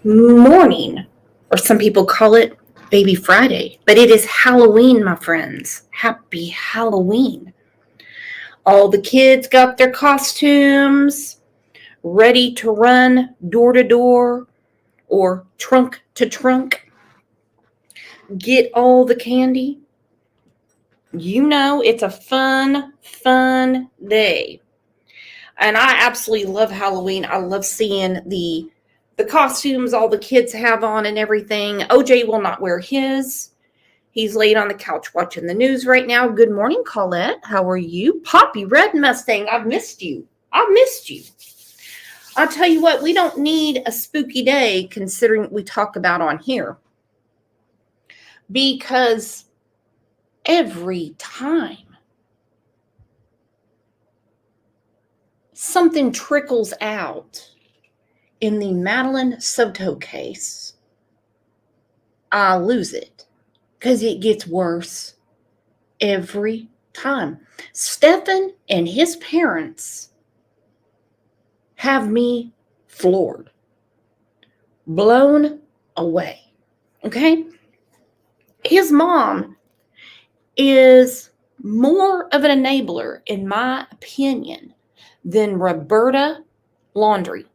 morning, or some people call it Baby Friday, but it is Halloween, my friends. Happy Halloween. All the kids got their costumes ready to run door to door or trunk to trunk, get all the candy. You know, it's a fun day. And I absolutely love Halloween. I love seeing the costumes all the kids have on and everything. OJ will not wear his. He's laid on the couch watching the news right now. Good morning, Colette. How are you? Poppy Red Mustang, I've missed you. I'll tell you what, we don't need a spooky day considering what we talk about on here. Because every time something trickles out in the Madeline Soto case, I lose it because it gets worse every time. Stephen and his parents have me floored, blown away. Okay? His mom is more of an enabler, in my opinion, than Roberta Laundrie.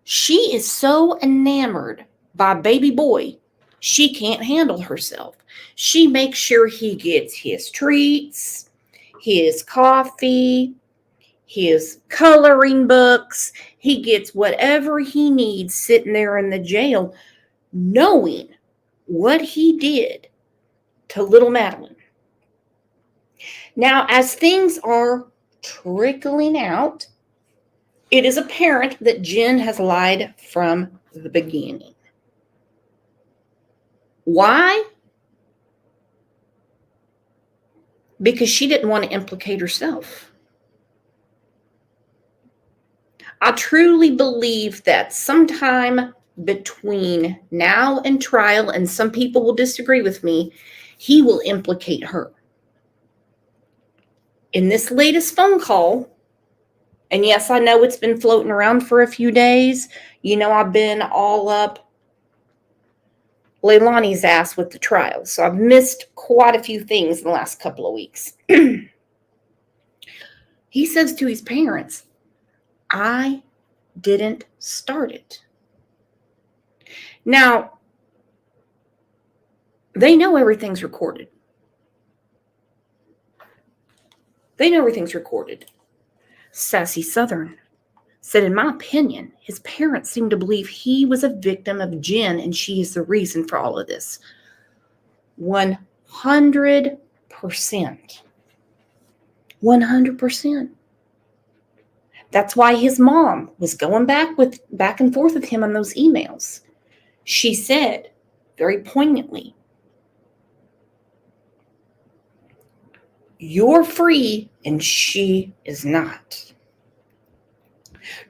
She is so enamored by baby boy, she can't handle herself. She makes sure he gets his treats, his coffee, his coloring books. He gets whatever he needs sitting there in the jail, knowing what he did to little Madeline. Now, as things are trickling out, it is apparent that Jen has lied from the beginning. Why? Because she didn't want to implicate herself. I truly believe that sometime between now and trial, and some people will disagree with me, he will implicate her. In this latest phone call, and yes, I know it's been floating around for a few days. You know, I've been all up Leilani's ass with the trial. So I've missed quite a few things in the last couple of weeks. He says to his parents, I didn't start it. Now, they know everything's recorded. Sassy Southern said, in my opinion, his parents seem to believe he was a victim of Jen and she is the reason for all of this. 100%. 100%. That's why his mom was going back and forth with him on those emails. She said very poignantly, you're free and she is not.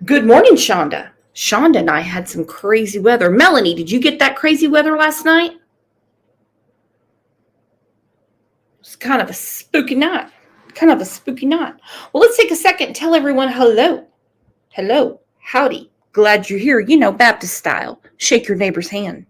Good morning, Shonda. Shonda and I had some crazy weather. Melanie, did you get that crazy weather last night? It was kind of a spooky night. Well, let's take a second and tell everyone hello. Hello. Howdy. Glad you're here. You know, Baptist style. Shake your neighbor's hand.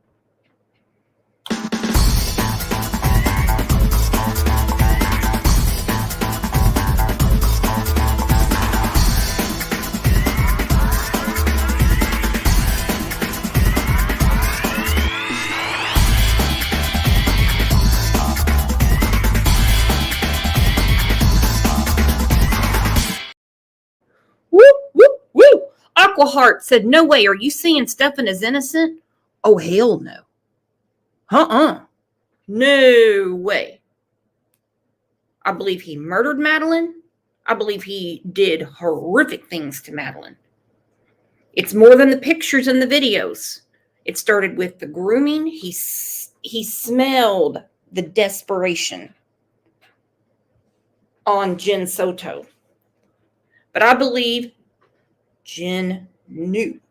Aquaheart said, no way. Are you saying Stephen is innocent? Oh, hell no. No way. I believe he murdered Madeline. I believe he did horrific things to Madeline. It's more than the pictures and the videos. It started with the grooming. He smelled the desperation on Jen Soto. But I believe Jen knew.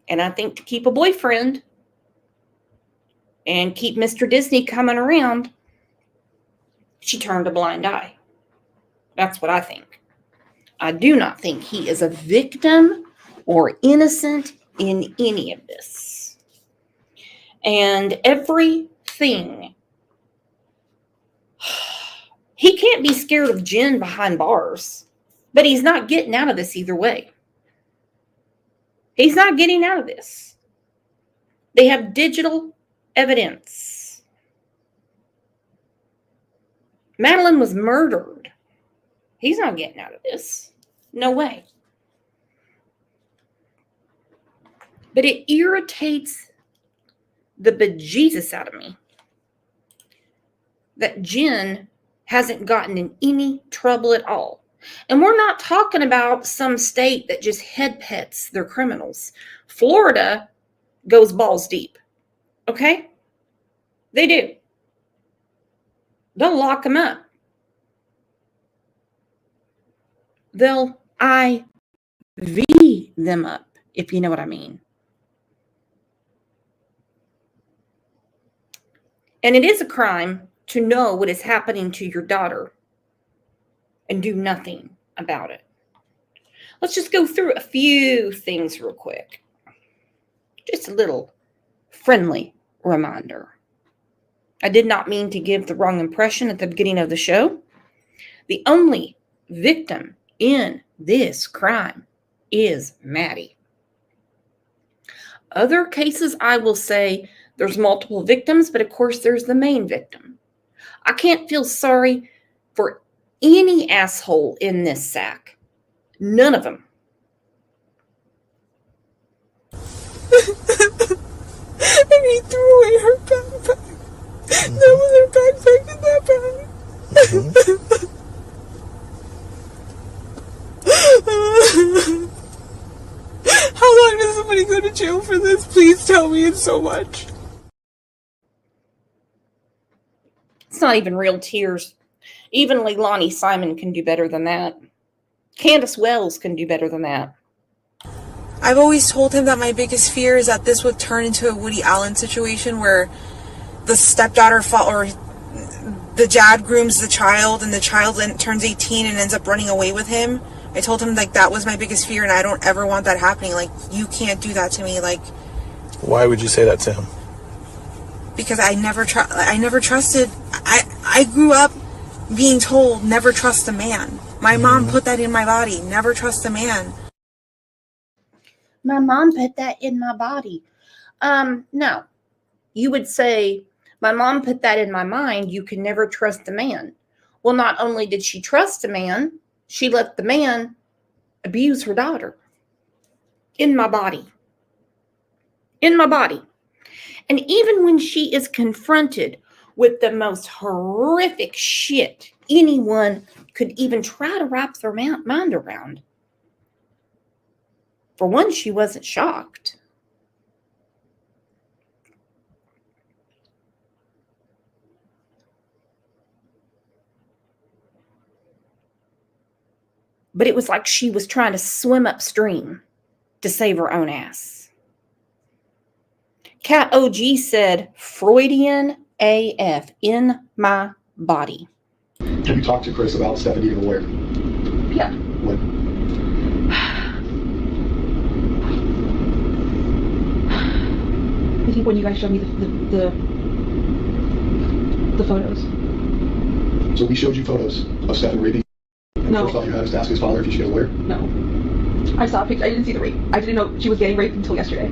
And I think to keep a boyfriend and keep Mr. Disney coming around, she turned a blind eye. That's what I think. I do not think he is a victim or innocent in any of this. And everything, he can't be scared of Jen behind bars, but he's not getting out of this either way. He's not getting out of this. They have digital evidence. Madeline was murdered. He's not getting out of this. No way. But it irritates the bejesus out of me that Jen hasn't gotten in any trouble at all. And we're not talking about some state that just head pets their criminals. Florida goes balls deep. Okay? They do. They'll lock them up. They'll IV them up, if you know what I mean. And it is a crime to know what is happening to your daughter and do nothing about it. Let's just go through a few things real quick. Just a little friendly reminder. I did not mean to give the wrong impression at the beginning of the show. The only victim in this crime is Maddie. Other cases, I will say there's multiple victims, but of course there's the main victim. I can't feel sorry for any asshole in this sack. None of them. And he threw away her backpack. That was her backpack in that bag. How long does somebody go to jail for this? Please tell me. It's so much. It's not even real tears. Even Leilani Simon can do better than that. Candace Wells can do better than that. I've always told him that my biggest fear is that this would turn into a Woody Allen situation where the stepdaughter or the dad grooms the child and the child turns 18 and ends up running away with him. I told him like that was my biggest fear and I don't ever want that happening. Like, you can't do that to me. Like, why would you say that to him? Because I never trusted. I grew up being told never trust a man. My mom put that in my body. Never trust a man. My mom put that in my body. No. You would say, my mom put that in my mind. You can never trust a man. Well, not only did she trust a man, she let the man abuse her daughter. In my body. In my body. And even when she is confronted with the most horrific shit anyone could even try to wrap their mind around, for one, she wasn't shocked. But it was like she was trying to swim upstream to save her own ass. Cat OG said, Freudian AF, in my body. Have you talked to Chris about Stephanie being a lawyer? Yeah. When? I think when you guys showed me the photos. So we showed you photos of Stephen raping. No. First off, you had us to ask his father if he should get a lawyer. No. I saw a picture. I didn't see the rape. I didn't know she was getting raped until yesterday.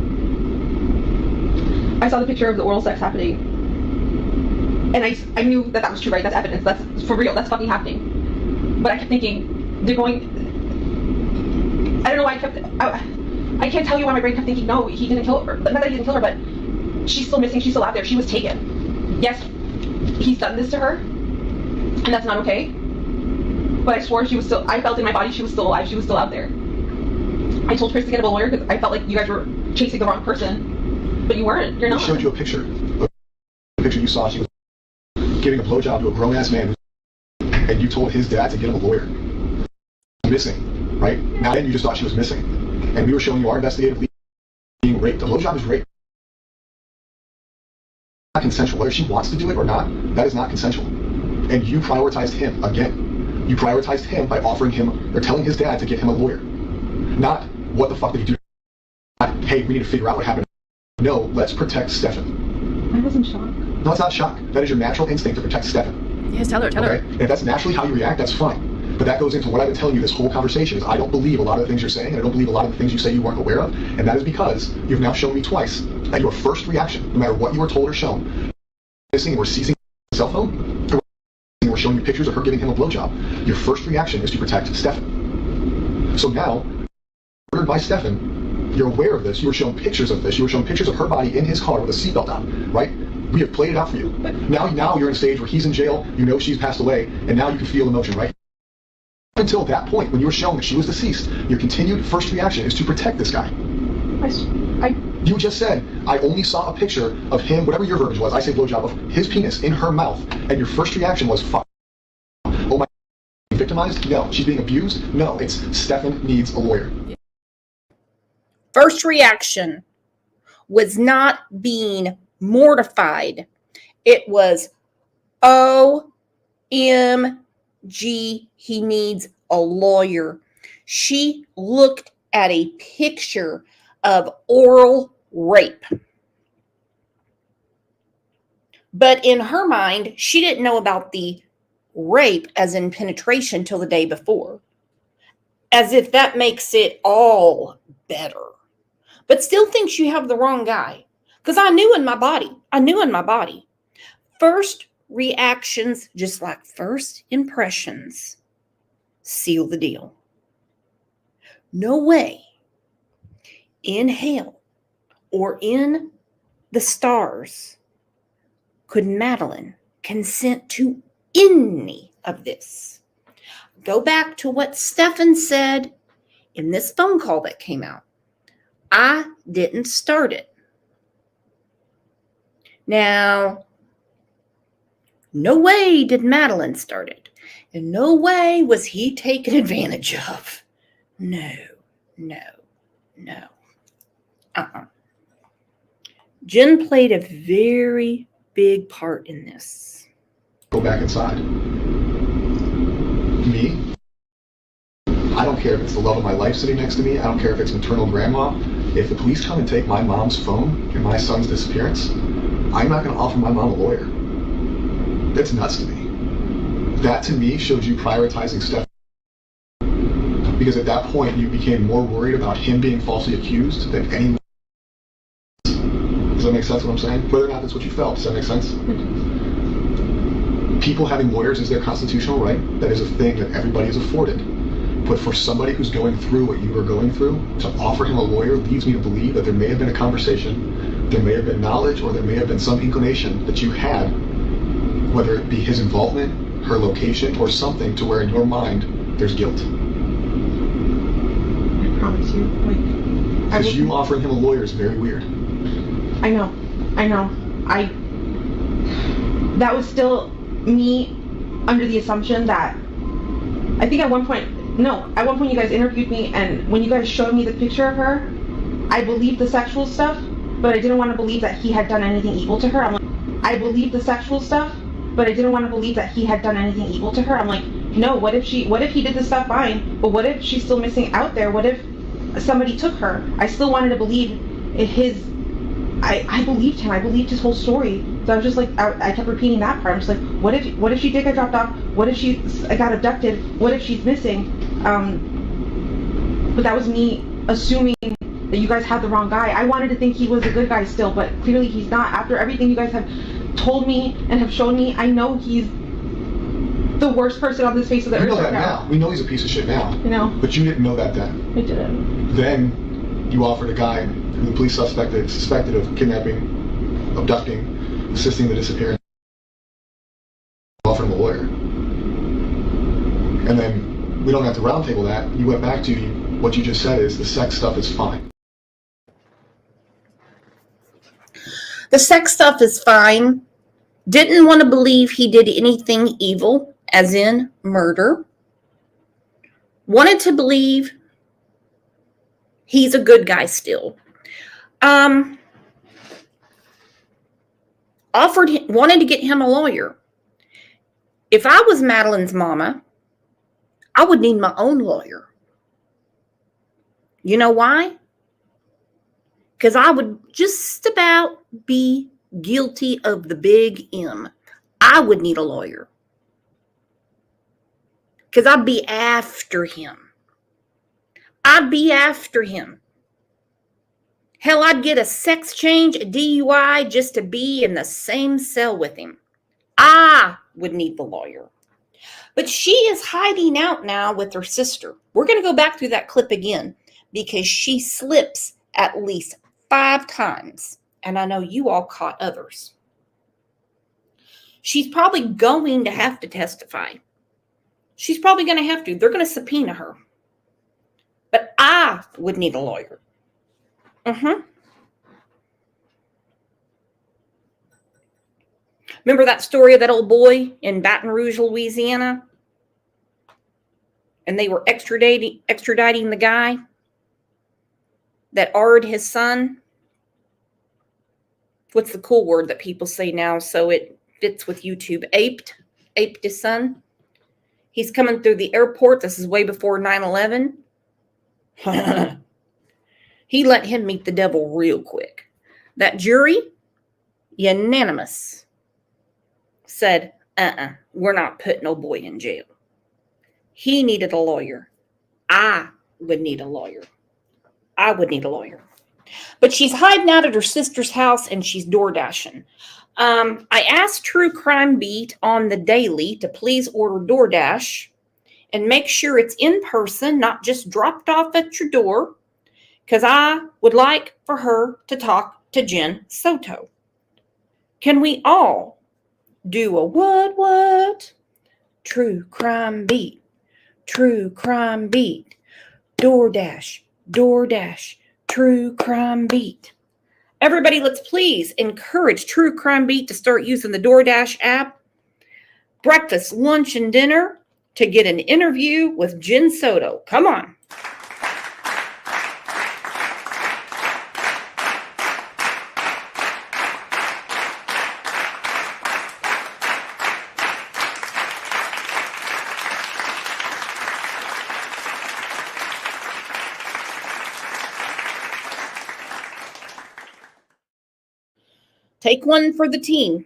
I saw the picture of the oral sex happening. And I knew that was true, right? That's evidence. That's for real. That's fucking happening. But I kept thinking, they're going... I don't know why I can't tell you why my brain kept thinking, no, he didn't kill her. Not that he didn't kill her, but she's still missing. She's still out there. She was taken. Yes, he's done this to her. And that's not okay. But I swore she was still... I felt in my body she was still alive. She was still out there. I told Chris to get a lawyer because I felt like you guys were chasing the wrong person. But you weren't. You're not. We showed you a picture. The picture you saw, she was giving a blowjob to a grown-ass man, and you told his dad to get him a lawyer. Missing, right? Now then you just thought she was missing. And we were showing you our investigative lead being raped. A blowjob is rape. Not consensual. Whether she wants to do it or not, that is not consensual. And you prioritized him again. You prioritized him by offering him or telling his dad to get him a lawyer. Not, what the fuck did he do? Not, hey, we need to figure out what happened. No, let's protect Stefan. I wasn't shocked. No, it's not shock. That is your natural instinct to protect Stefan. Yes, tell her. Okay? And if that's naturally how you react, that's fine. But that goes into what I've been telling you this whole conversation is I don't believe a lot of the things you're saying, and I don't believe a lot of the things you say you weren't aware of, and that is because you've now shown me twice that your first reaction, no matter what you were told or shown, missing or seizing a cell phone, or showing you pictures of her giving him a blowjob, your first reaction is to protect Stefan. So now, ordered by Stefan, you're aware of this, you were shown pictures of this, you were shown pictures of her body in his car with a seatbelt on, right? We have played it out for you. Now you're in a stage where he's in jail, you know she's passed away, and now you can feel emotion, right? Until that point, when you were shown that she was deceased, your continued first reaction is to protect this guy. You just said, I only saw a picture of him, whatever your verbiage was, I say blowjob, of his penis in her mouth, and your first reaction was, fuck. Oh my, victimized? No. She's being abused? No. It's Stefan needs a lawyer. First reaction was not being mortified. It was, OMG, he needs a lawyer. She looked at a picture of oral rape. But in her mind, she didn't know about the rape as in penetration till the day before. As if that makes it all better. But still thinks you have the wrong guy. Because I knew in my body. First reactions, just like first impressions, seal the deal. No way in hell or in the stars could Madeline consent to any of this. Go back to what Stefan said in this phone call that came out. I didn't start it. Now, no way did Madeline start it. In no way was he taken advantage of. No. Jen played a very big part in this. Go back inside. Me? I don't care if it's the love of my life sitting next to me. I don't care if it's maternal grandma. If the police come and take my mom's phone and my son's disappearance, I'm not going to offer my mom a lawyer. That's nuts to me. That to me shows you prioritizing Stefan. Because at that point, you became more worried about him being falsely accused than anyone. Does that make sense what I'm saying? Whether or not that's what you felt, does that make sense? People having lawyers is their constitutional right. That is a thing that everybody is afforded. But for somebody who's going through what you are going through, to offer him a lawyer leads me to believe that there may have been a conversation, there may have been knowledge, or there may have been some inclination that you had, whether it be his involvement, her location, or something to where in your mind there's guilt. I promise you. Because you offering him a lawyer is very weird. I know. That was still me under the assumption that I think at one point you guys interviewed me, and when you guys showed me the picture of her, I believed the sexual stuff, but I didn't want to believe that he had done anything evil to her. I'm like, I believed the sexual stuff, but I didn't want to believe that he had done anything evil to her. I'm like, no, what if he did this stuff fine, but what if she's still missing out there? What if somebody took her? I still wanted to believe I believed him. I believed his whole story. So I was just like, I kept repeating that part. I'm just like, what if she did get dropped off? What if she got abducted? What if she's missing? But that was me assuming that you guys had the wrong guy. I wanted to think he was a good guy still, but clearly he's not. After everything you guys have told me and have shown me, I know he's the worst person on this face of the earth. You know that now. We know he's a piece of shit now. You know. But you didn't know that then. I didn't. Then you offered a guy who the police suspected of kidnapping, abducting, assisting the disappearance. Offered him a lawyer. And then we don't have to roundtable that. You went back to what you just said is the sex stuff is fine. The sex stuff is fine. Didn't want to believe he did anything evil, as in murder. Wanted to believe he's a good guy still. Wanted to get him a lawyer. If I was Madeline's mama, I would need my own lawyer. You know why? Because I would just about be guilty of the big M. I would need a lawyer. Because I'd be after him. I'd be after him. Hell, I'd get a sex change, a DUI, just to be in the same cell with him. I would need the lawyer. But she is hiding out now with her sister. We're going to go back through that clip again because she slips at least 5 times. And I know you all caught others. She's probably going to have to testify. She's probably going to have to. They're going to subpoena her. But I would need a lawyer. Remember that story of that old boy in Baton Rouge, Louisiana? And they were extraditing the guy that R'd his son. What's the cool word that people say now so it fits with YouTube? Aped his son. He's coming through the airport. This is way before 9/11. He let him meet the devil real quick. That jury, unanimous, said, we're not putting old boy in jail. He needed a lawyer. I would need a lawyer. I would need a lawyer. But she's hiding out at her sister's house and she's door dashing. I asked True Crime Beat on the daily to please order DoorDash and make sure it's in person, not just dropped off at your door, because I would like for her to talk to Jen Soto. Can we all do a what? True Crime Beat. True Crime Beat. DoorDash. True Crime Beat. Everybody, let's please encourage True Crime Beat to start using the DoorDash app. Breakfast, lunch, and dinner to get an interview with Jen Soto. Come on. Take one for the team.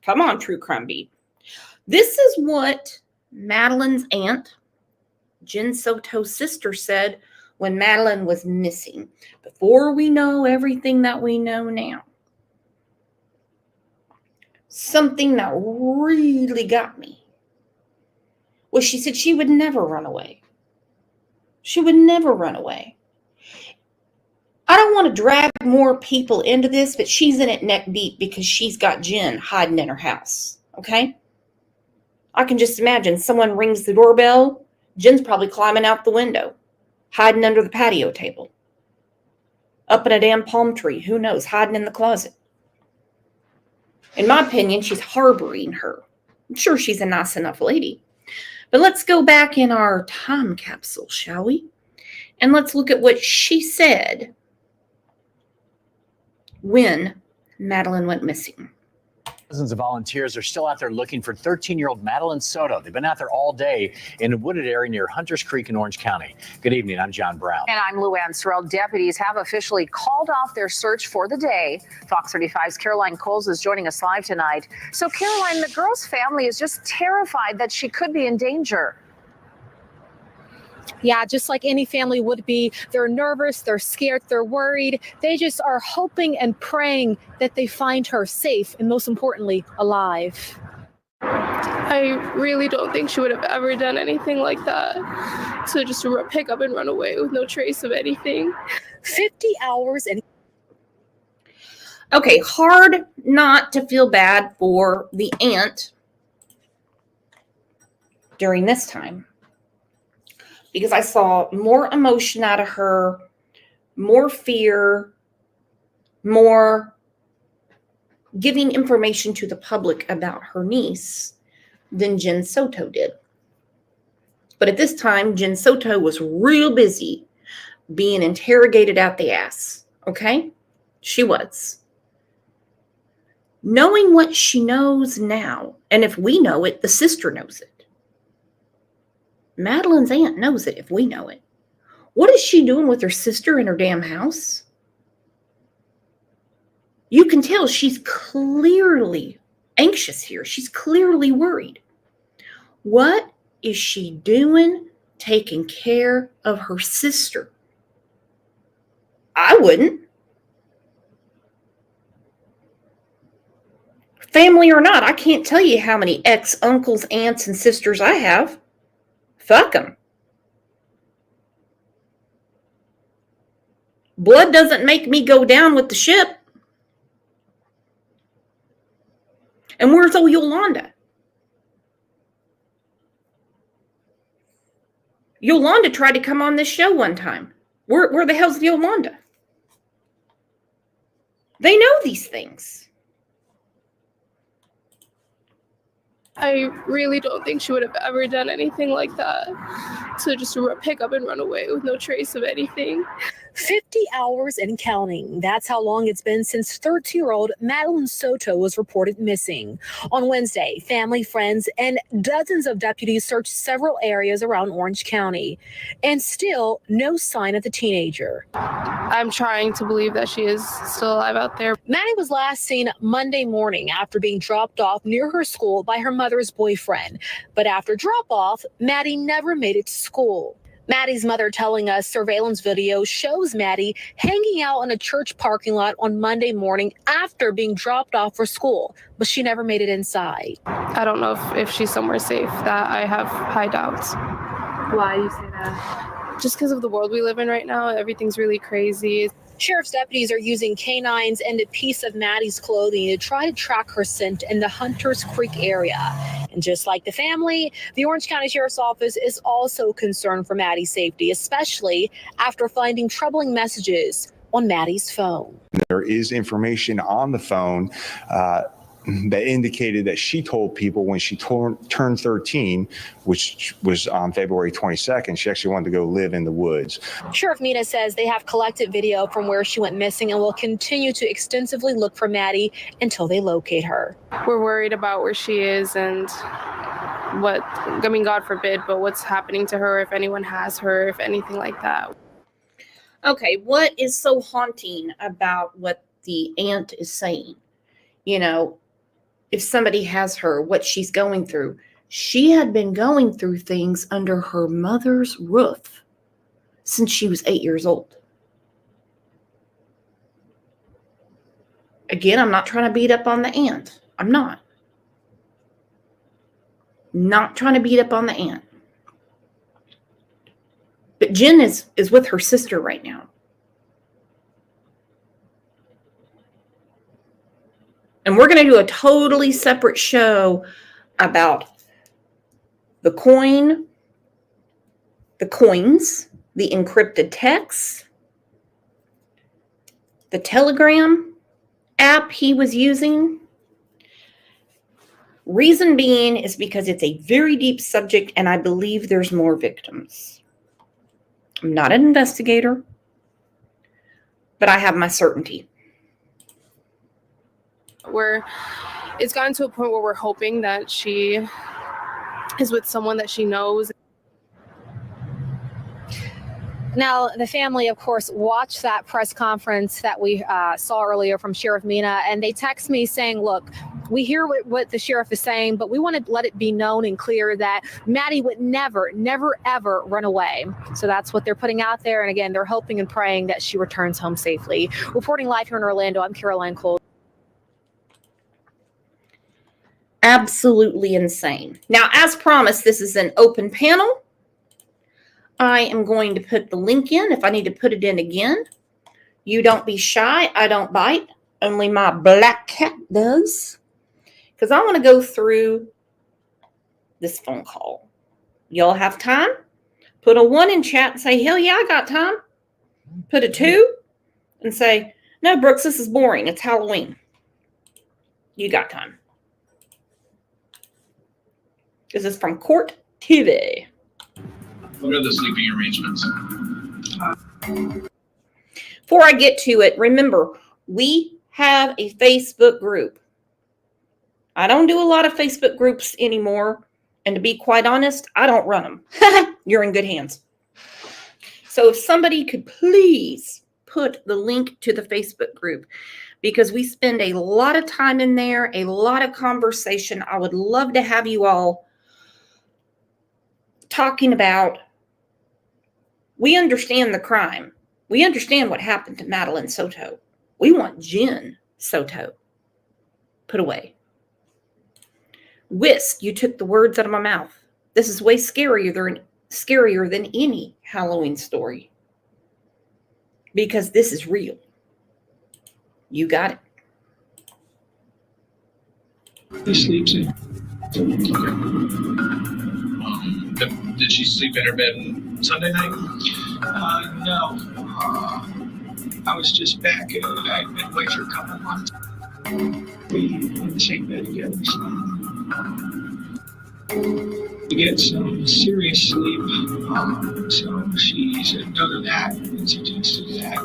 Come on, True Crime Beat. This is what Madeline's aunt, Jen Soto's sister, said when Madeline was missing, before we know everything that we know now. Something that really got me was she said she would never run away. She would never run away. I don't want to drag more people into this, but she's in it neck deep because she's got Jen hiding in her house, okay? I can just imagine someone rings the doorbell. Jen's probably climbing out the window, hiding under the patio table, up in a damn palm tree. Who knows? Hiding in the closet. In my opinion, she's harboring her. I'm sure she's a nice enough lady. But let's go back in our time capsule, shall we? And let's look at what she said when Madeline went missing. Dozens of volunteers are still out there looking for 13-year-old Madeline Soto. They've been out there all day in a wooded area near Hunters Creek in Orange County. Good evening. I'm John Brown. And I'm Lou Ann Sorrell. Deputies have officially called off their search for the day. Fox 35's Caroline Coles is joining us live tonight. So, Caroline, the girl's family is just terrified that she could be in danger. Yeah, just like any family would be. They're nervous, they're scared, they're worried. They just are hoping and praying that they find her safe and, most importantly, alive. I really don't think she would have ever done anything like that. So just to pick up and run away with no trace of anything. 50 hours and... Okay, hard not to feel bad for the aunt during this time, because I saw more emotion out of her, more fear, more giving information to the public about her niece than Jen Soto did. But at this time, Jen Soto was real busy being interrogated out the ass, okay? She was. Knowing what she knows now, and if we know it, the sister knows it. Madeline's aunt knows it if we know it. What is she doing with her sister in her damn house? You can tell she's clearly anxious here. She's clearly worried. What is she doing taking care of her sister? I wouldn't. Family or not, I can't tell you how many ex-uncles, aunts, and sisters I have. Fuck them. Blood doesn't make me go down with the ship. And where's old Yolanda? Yolanda tried to come on this show one time. Where the hell's Yolanda? They know these things. I really don't think she would have ever done anything like that. To just pick up and run away with no trace of anything. 50 hours and counting. That's how long it's been since 13-year-old Madeline Soto was reported missing. On Wednesday, family, friends, and dozens of deputies searched several areas around Orange County. And still, no sign of the teenager. I'm trying to believe that she is still alive out there. Maddie was last seen Monday morning after being dropped off near her school by her mother's boyfriend. But after drop-off, Maddie never made it to school. Maddie's mother telling us surveillance video shows Maddie hanging out in a church parking lot on Monday morning after being dropped off for school, but she never made it inside. I don't know if she's somewhere safe. That I have high doubts. Why do you say that? Just because of the world we live in right now, everything's really crazy. Sheriff's deputies are using canines and a piece of Maddie's clothing to try to track her scent in the Hunters Creek area. And just like the family, the Orange County Sheriff's Office is also concerned for Maddie's safety, especially after finding troubling messages on Maddie's phone. There is information on the phone that indicated that she told people when she turned 13, which was on February 22nd, she actually wanted to go live in the woods. Sheriff Mina says they have collected video from where she went missing and will continue to extensively look for Maddie until they locate her. We're worried about where she is and God forbid, but what's happening to her, if anyone has her, if anything like that. Okay, what is so haunting about what the aunt is saying? You know, if somebody has her, what she's going through. She had been going through things under her mother's roof since she was 8 years old. Again, I'm not trying to beat up on the aunt. I'm not. Not trying to beat up on the aunt. But Jen is with her sister right now. And we're going to do a totally separate show about the coins, the encrypted texts, the Telegram app he was using. Reason being is because it's a very deep subject and I believe there's more victims. I'm not an investigator, but I have my certainty. It's gotten to a point where we're hoping that she is with someone that she knows. Now, the family, of course, watched that press conference that we saw earlier from Sheriff Mina, and they text me saying, look, we hear what the sheriff is saying, but we want to let it be known and clear that Maddie would never, ever run away. So that's what they're putting out there. And again, they're hoping and praying that she returns home safely. Reporting live here in Orlando, I'm Caroline Cole. Absolutely insane. Now, as promised, this is an open panel. I am going to put the link in if I need to put it in again. You don't be shy. I don't bite. Only my black cat does. Because I want to go through this phone call. Y'all have time? Put a 1 in chat and say, hell yeah, I got time. Put a 2 and say, no, Brooks, this is boring. It's Halloween. You got time. This is from Court TV. What are the sleeping arrangements? Before I get to it, remember, we have a Facebook group. I don't do a lot of Facebook groups anymore. And to be quite honest, I don't run them. You're in good hands. So if somebody could please put the link to the Facebook group, because we spend a lot of time in there, a lot of conversation. I would love to have you all talking about, we understand the crime. We understand what happened to Madeline Soto. We want Jen Soto put away. Whisk, you took the words out of my mouth. This is way scarier than any Halloween story, because this is real. You got it. He sleeps in. Did she sleep in her bed Sunday night? No. I was just back. I'd been away for a couple months. We in the same bed together. To get some serious sleep. So she said no to that and suggested that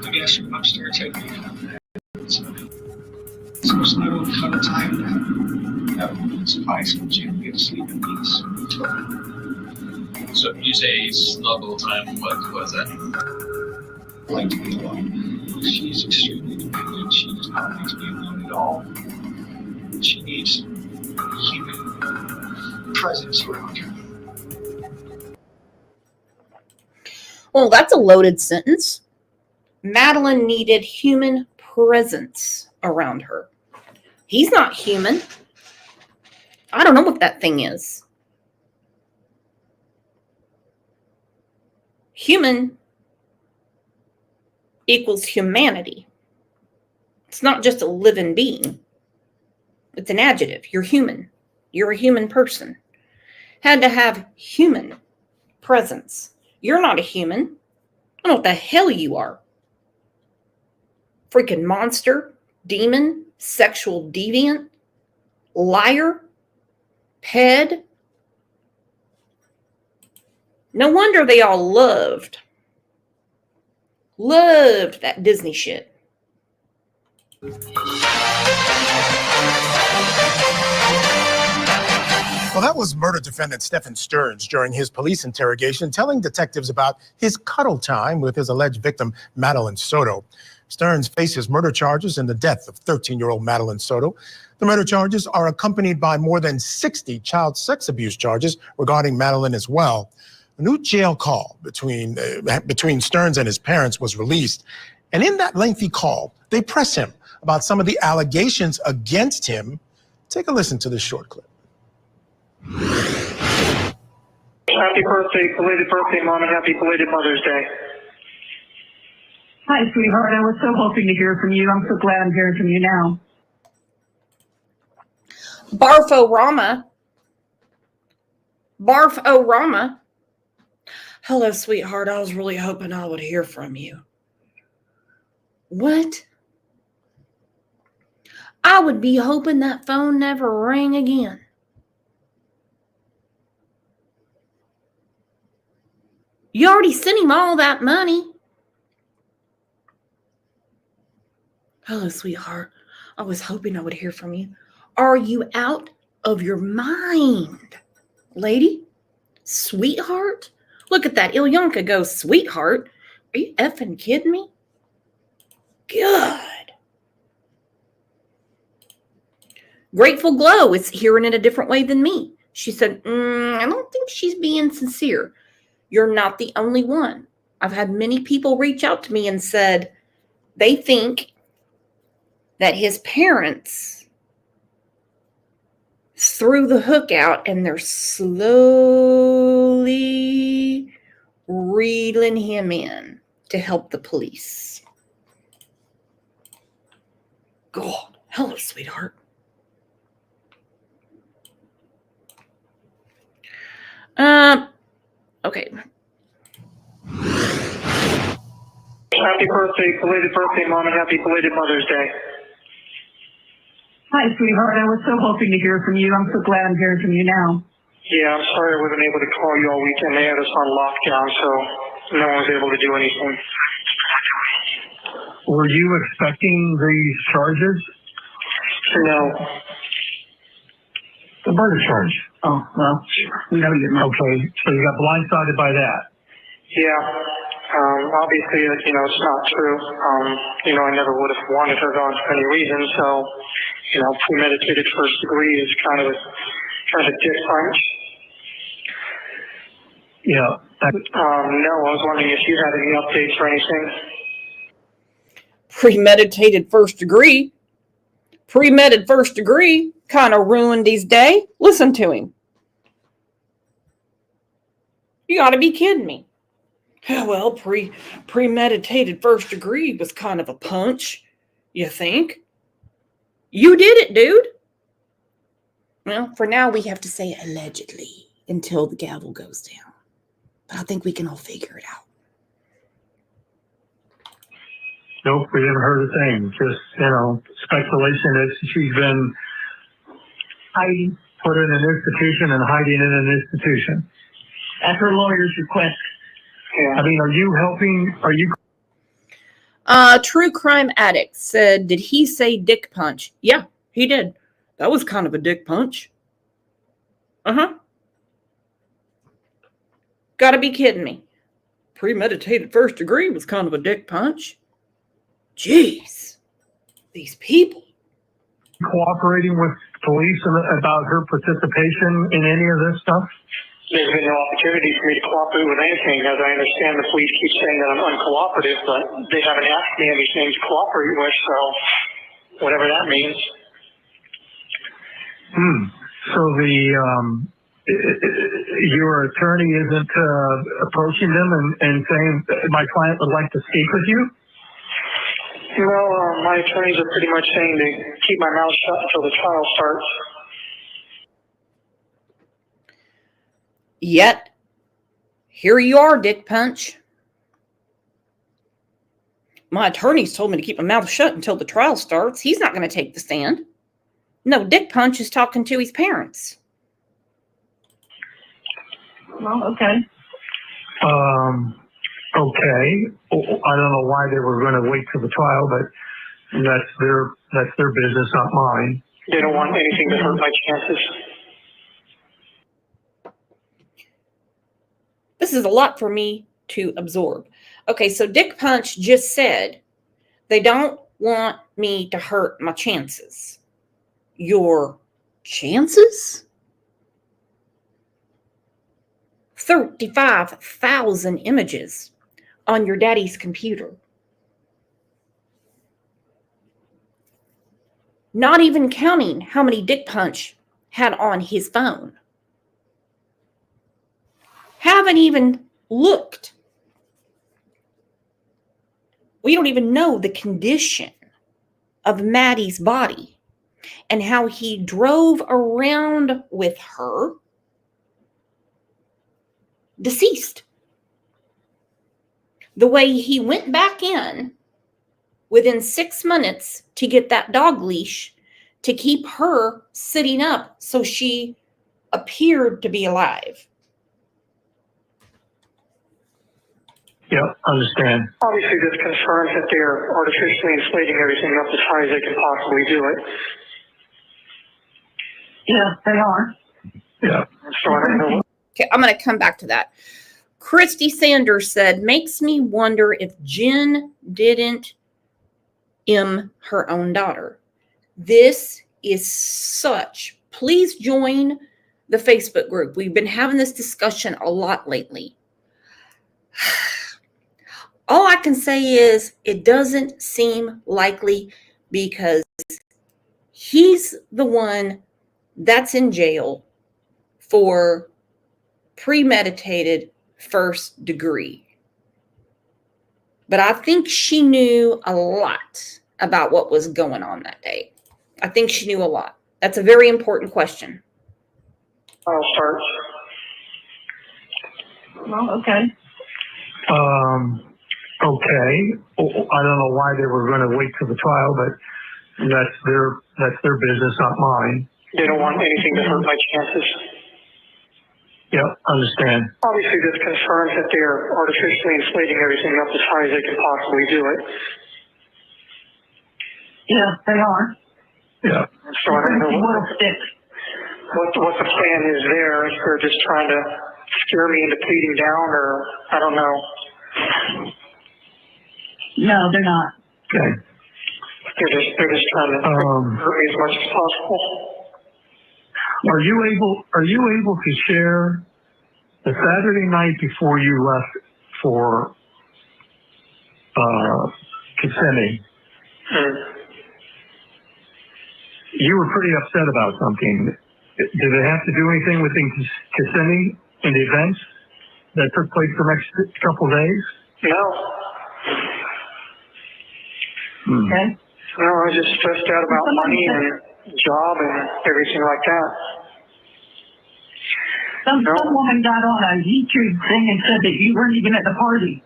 the guest from upstairs had me come back. So snuggle cuddle time that would suffice for Jim to get to sleep in peace. So you say snuggle time, what was that? I like to be alone. She's extremely dependent. She does not like to be alone at all. She needs human presence around her. Well, that's a loaded sentence. Madeline needed human presence around her. He's not human. I don't know what that thing is. Human equals humanity. It's not just a living being. It's an adjective. You're human. You're a human person. Had to have human presence. You're not a human. I don't know what the hell you are. Freaking monster, demon, sexual deviant, liar, ped. No wonder they all loved that Disney shit. Well, that was murder defendant Stephen Stearns during his police interrogation, telling detectives about his cuddle time with his alleged victim, Madeline Soto. Stearns faces murder charges in the death of 13-year-old Madeline Soto. The murder charges are accompanied by more than 60 child sex abuse charges regarding Madeline as well. A new jail call between Stearns and his parents was released. And in that lengthy call, they press him about some of the allegations against him. Take a listen to this short clip. Happy birthday, belated birthday, Mom, and happy belated Mother's Day. Hi, sweetheart. I was so hoping to hear from you. I'm so glad I'm hearing from you now. Barf-O-Rama. Hello, sweetheart. I was really hoping I would hear from you. What? I would be hoping that phone never rang again. You already sent him all that money. Hello, sweetheart. I was hoping I would hear from you. Are you out of your mind, lady? Sweetheart? Look at that. Ilyanka goes, sweetheart. Are you effing kidding me? Good. Grateful Glow is hearing it a different way than me. She said, I don't think she's being sincere. You're not the only one. I've had many people reach out to me and said they think that his parents threw the hook out and they're slowly reeling him in to help the police. God, hello, sweetheart. Okay. Happy birthday, belated birthday, Mom, and happy belated Mother's Day. Hi, sweetheart. I was so hoping to hear from you. I'm so glad I'm hearing from you now. Yeah, I'm sorry I wasn't able to call you all weekend. They had us on lockdown, so no one was able to do anything. Were you expecting these charges? No. The murder charge. Oh, well, sure. We know you. Okay, so you got blindsided by that. Yeah. Obviously, it's not true. I never would have wanted her gone for any reason. So, premeditated first degree is kind of a dick punch. Yeah. No, I was wondering if you had any updates or anything. Premeditated first degree. Premeditated first degree kind of ruined his day. Listen to him. You got to be kidding me. Well, premeditated first degree was kind of a punch, you think? You did it, dude. Well, for now, we have to say allegedly until the gavel goes down. But I think we can all figure it out. Nope, we haven't heard a thing. Just, speculation that she's been hiding, put in an institution and hiding in an institution. At her lawyer's request. Yeah. I mean, are you helping? Are you? True Crime Addict said, did he say dick punch? Yeah, he did. That was kind of a dick punch. Uh-huh. Gotta be kidding me. Premeditated first degree was kind of a dick punch. Jeez. These people. Cooperating with police about her participation in any of this stuff? There's been no opportunity for me to cooperate with anything. As I understand, the police keep saying that I'm uncooperative, but they haven't asked me anything to cooperate with, so whatever that means. So your attorney isn't approaching them and saying, my client would like to speak with you? No, my attorneys are pretty much saying to keep my mouth shut until the trial starts. Yet, here you are, dick punch. My attorneys told me to keep my mouth shut until the trial starts. He's not going to take the stand. No, dick punch is talking to his parents. Well, okay. Okay. I don't know why they were going to wait till the trial, but that's their business, not mine. They don't want anything to hurt my chances. This is a lot for me to absorb. Okay, so Dick Punch just said they don't want me to hurt my chances. Your chances? 35,000 images on your daddy's computer. Not even counting how many Dick Punch had on his phone. Haven't even looked. We don't even know the condition of Maddie's body and how he drove around with her deceased. The way he went back in within 6 minutes to get that dog leash to keep her sitting up so she appeared to be alive. Yeah, understand. Obviously, this confirms that they're artificially inflating everything up as high as they can possibly do it. Yeah, they are. Yeah. So I don't know. Okay, I'm going to come back to that. Christy Sanders said, makes me wonder if Jen didn't her own daughter. This is such. Please join the Facebook group. We've been having this discussion a lot lately. All I can say is it doesn't seem likely because he's the one that's in jail for premeditated first degree. But I think she knew a lot about what was going on that day. I think she knew a lot. That's a very important question. I'll start. Well, okay. Okay. I don't know why they were going to wait till the trial, but that's their business, not mine. They don't want anything to hurt my chances. Yeah, understand. Obviously, this confirms that they're artificially inflating everything up as high as they can possibly do it. Yeah, they are. Yeah. So I don't know. what the plan is there. If they're just trying to scare me into pleading down, or I don't know. No, they're not. Okay. They're just trying to hurt me as much as possible. Are you able to share the Saturday night before you left for Kissimmee? You were pretty upset about something. Did it have to do anything with Kissimmee and the events that took place the next couple days? No. Okay. No, I was just stressed out about money and job and everything like that. Some woman got on a YouTube thing and said that you weren't even at the party.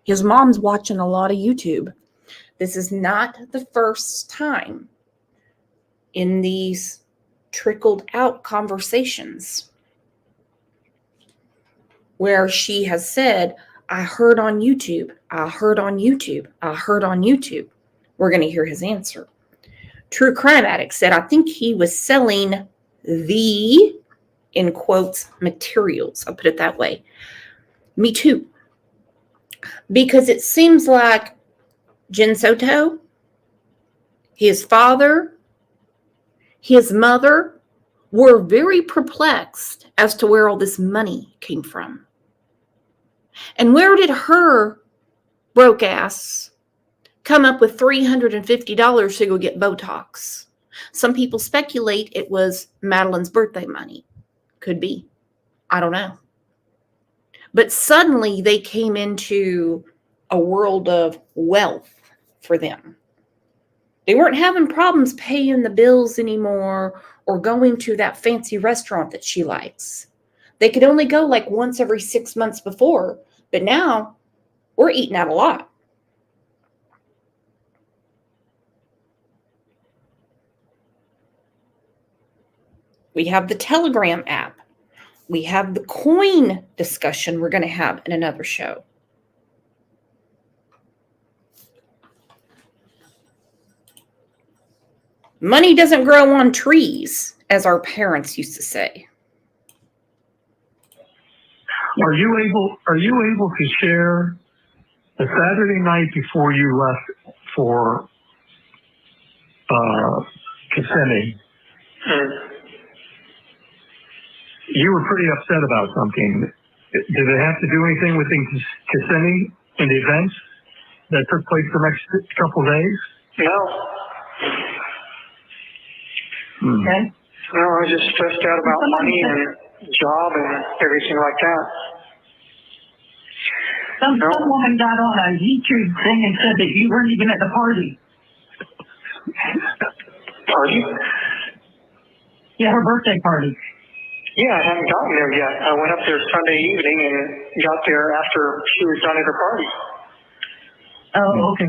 His mom's watching a lot of YouTube. This is not the first time in these trickled out conversations where she has said, I heard on YouTube, I heard on YouTube, I heard on YouTube. We're going to hear his answer. True Crime Addict said, I think he was selling the, in quotes, materials. I'll put it that way. Me too. Because it seems like Jen Soto, his father, his mother were very perplexed as to where all this money came from. And where did her broke ass come up with $350 to go get Botox? Some people speculate it was Madeline's birthday money. Could be. I don't know. But suddenly they came into a world of wealth for them. They weren't having problems paying the bills anymore or going to that fancy restaurant that she likes. They could only go like once every 6 months before, but now we're eating out a lot. We have the Telegram app. We have the coin discussion we're going to have in another show. Money doesn't grow on trees, as our parents used to say. Are you able to share the Saturday night before you left for Kissimmee? You were pretty upset about something. Did it have to do anything with Kissimmee and the events that took place the next couple days? No. Okay. No, I was just stressed out about money and job and everything like that. Some woman got on a YouTube thing and said that you weren't even at the party. Party? Yeah, her birthday party. Yeah, I haven't gotten there yet. I went up there Sunday evening and got there after she was done at her party. Oh, okay.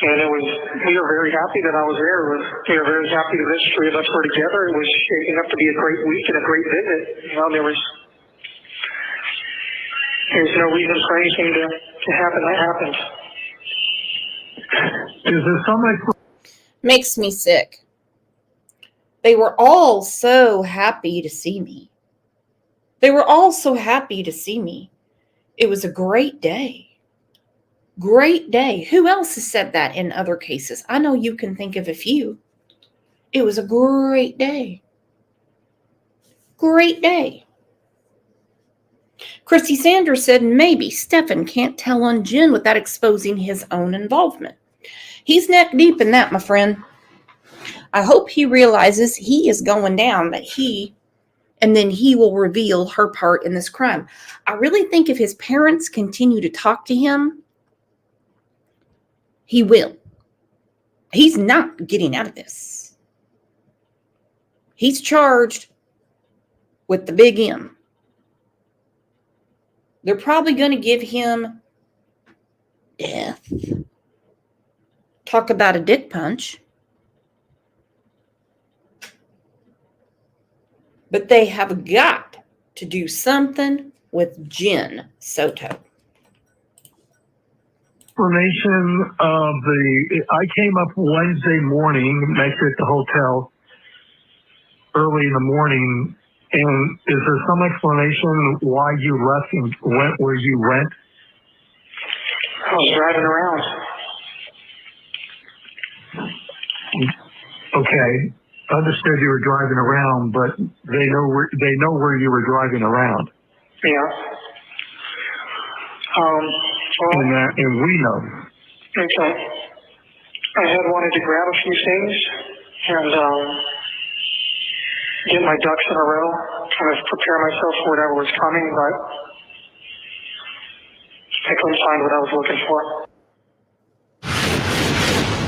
And we were very happy that I was there. We were very happy that the three of us were together. It was shaping up to be a great week and a great visit. You know, there's no reason for anything to happen that happened. Is there somebody? Makes me sick. They were all so happy to see me. They were all so happy to see me. It was a great day. Great day. Who else has said that in other cases? I know you can think of a few. It was a great day. Great day. Christy Sanders said maybe Stephen can't tell on Jen without exposing his own involvement. He's neck deep in that, my friend. I hope he realizes he is going down, and then he will reveal her part in this crime. I really think if his parents continue to talk to him, he will. He's not getting out of this. He's charged with the big M. They're probably going to give him death. Talk about a dick punch. But they have got to do something with Jen Soto. explanation of I came up Wednesday morning, met you at the hotel early in the morning, and is there some explanation why you left and went where you went? I was driving around. Okay, understood you were driving around, but they know where you were driving around. Yeah. And we know. Okay. I had wanted to grab a few things and get my ducks in a row, kind of prepare myself for whatever was coming, but I couldn't find what I was looking for.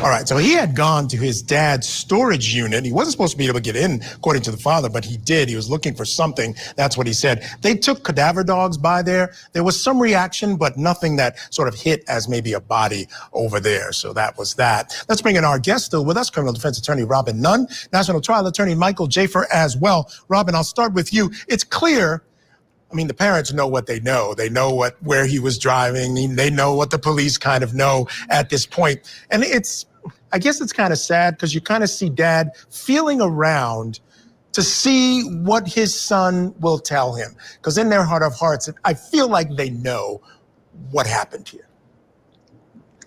All right, so he had gone to his dad's storage unit. He wasn't supposed to be able to get in, according to the father, but he did. He was looking for something. That's what he said. They took cadaver dogs by there. There was some reaction, but nothing that sort of hit as maybe a body over there. So that was that. Let's bring in our guest still with us, criminal defense attorney Robin Nunn, national trial attorney Michael Jaffer as well. Robin, I'll start with you. It's clear, I mean, the parents know what they know. They know where he was driving. They know what the police kind of know at this point. And I guess it's kind of sad because you kind of see dad feeling around to see what his son will tell him. Because in their heart of hearts, I feel like they know what happened here.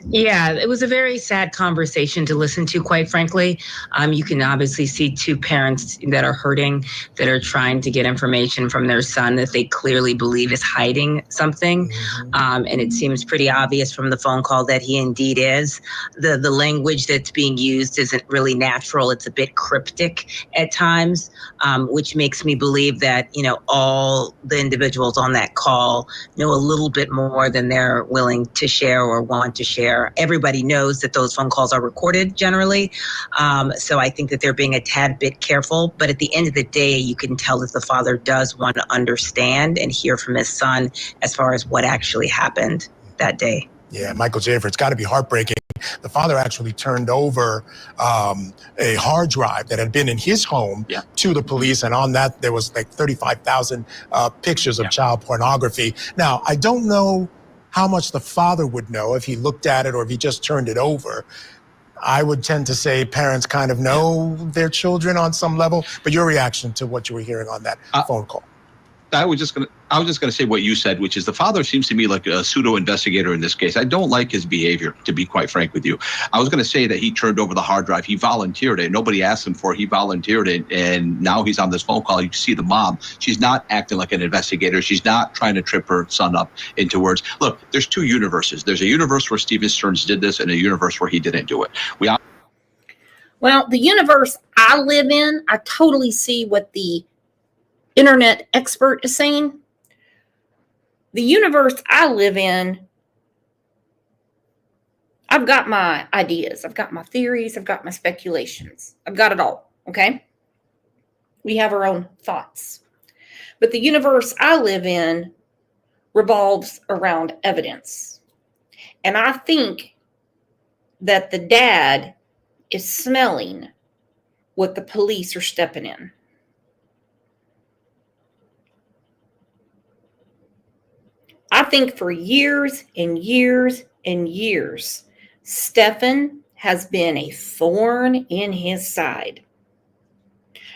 Yeah, it was a very sad conversation to listen to, quite frankly. You can obviously see two parents that are hurting, that are trying to get information from their son that they clearly believe is hiding something. And it seems pretty obvious from the phone call that he indeed is. The language that's being used isn't really natural. It's a bit cryptic at times, which makes me believe that, all the individuals on that call know a little bit more than they're willing to share or want to share. Everybody knows that those phone calls are recorded generally. So I think that they're being a tad bit careful. But at the end of the day, you can tell that the father does want to understand and hear from his son as far as what actually happened that day. Yeah, Michael Jaffer, it's got to be heartbreaking. The father actually turned over a hard drive that had been in his home to the police. And on that, there was like 35,000 pictures of child pornography. Now, I don't know how much the father would know if he looked at it or if he just turned it over. I would tend to say parents kind of know their children on some level. But your reaction to what you were hearing on that phone call? I was just gonna say what you said, which is the father seems to me like a pseudo investigator in this case. I don't like his behavior, to be quite frank with you. I was gonna say that he turned over the hard drive. He volunteered it. Nobody asked him for it. He volunteered it, and now he's on this phone call. You see the mom. She's not acting like an investigator. She's not trying to trip her son up into words. Look, there's two universes. There's a universe where Stephen Stearns did this, and a universe where he didn't do it. Well, the universe I live in, I totally see what the internet expert is saying. The universe I live in, I've got my ideas, I've got my theories, I've got my speculations, I've got it all, okay? We have our own thoughts. But the universe I live in revolves around evidence. And I think that the dad is smelling what the police are stepping in. I think for years and years and years, Stephen has been a thorn in his side.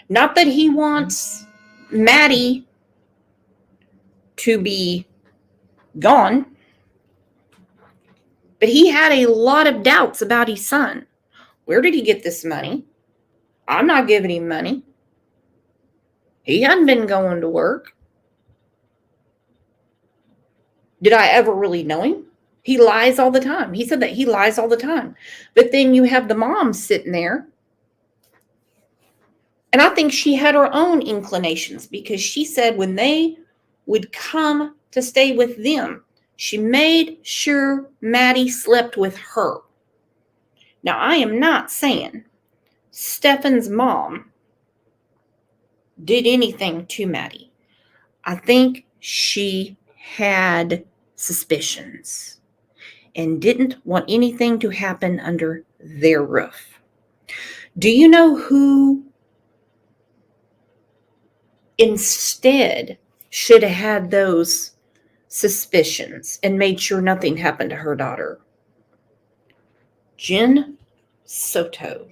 Not that he wants Maddie to be gone, but he had a lot of doubts about his son. Where did he get this money? I'm not giving him money. He hadn't been going to work. Did I ever really know him? He lies all the time. He said that he lies all the time. But then you have the mom sitting there. And I think she had her own inclinations because she said when they would come to stay with them, she made sure Maddie slept with her. Now, I am not saying Stefan's mom did anything to Maddie. I think she had suspicions and didn't want anything to happen under their roof. Do you know who instead should have had those suspicions and made sure nothing happened to her daughter? Jen Soto.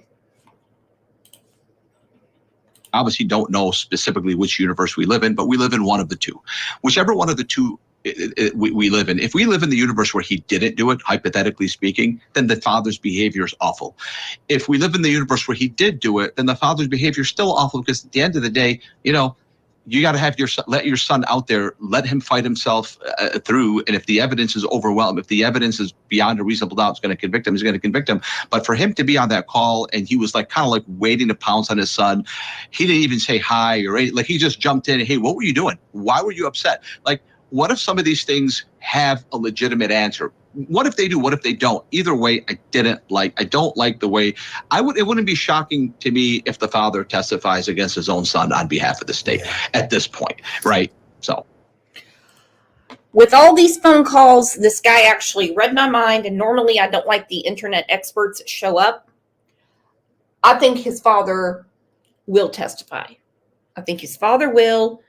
Obviously don't know specifically which universe we live in, but we live in one of the two. Whichever one of the two we live in. If we live in the universe where he didn't do it, hypothetically speaking, then the father's behavior is awful. If we live in the universe where he did do it, then the father's behavior is still awful, because at the end of the day, you know, you got to have let your son out there, let him fight himself through. And if the evidence is overwhelmed, if the evidence is beyond a reasonable doubt, it's going to convict him, he's going to convict him. But for him to be on that call and he was like kind of like waiting to pounce on his son, he didn't even say hi or like he just jumped in. Hey, what were you doing? Why were you upset? Like, what if some of these things have a legitimate answer? What if they do? What if they don't? Either way, I don't like the way it wouldn't be shocking to me if the father testifies against his own son on behalf of the state at this point, right? So with all these phone calls, this guy actually read my mind, and normally I don't like the internet experts that show up. I think his father will testify. I think his father will.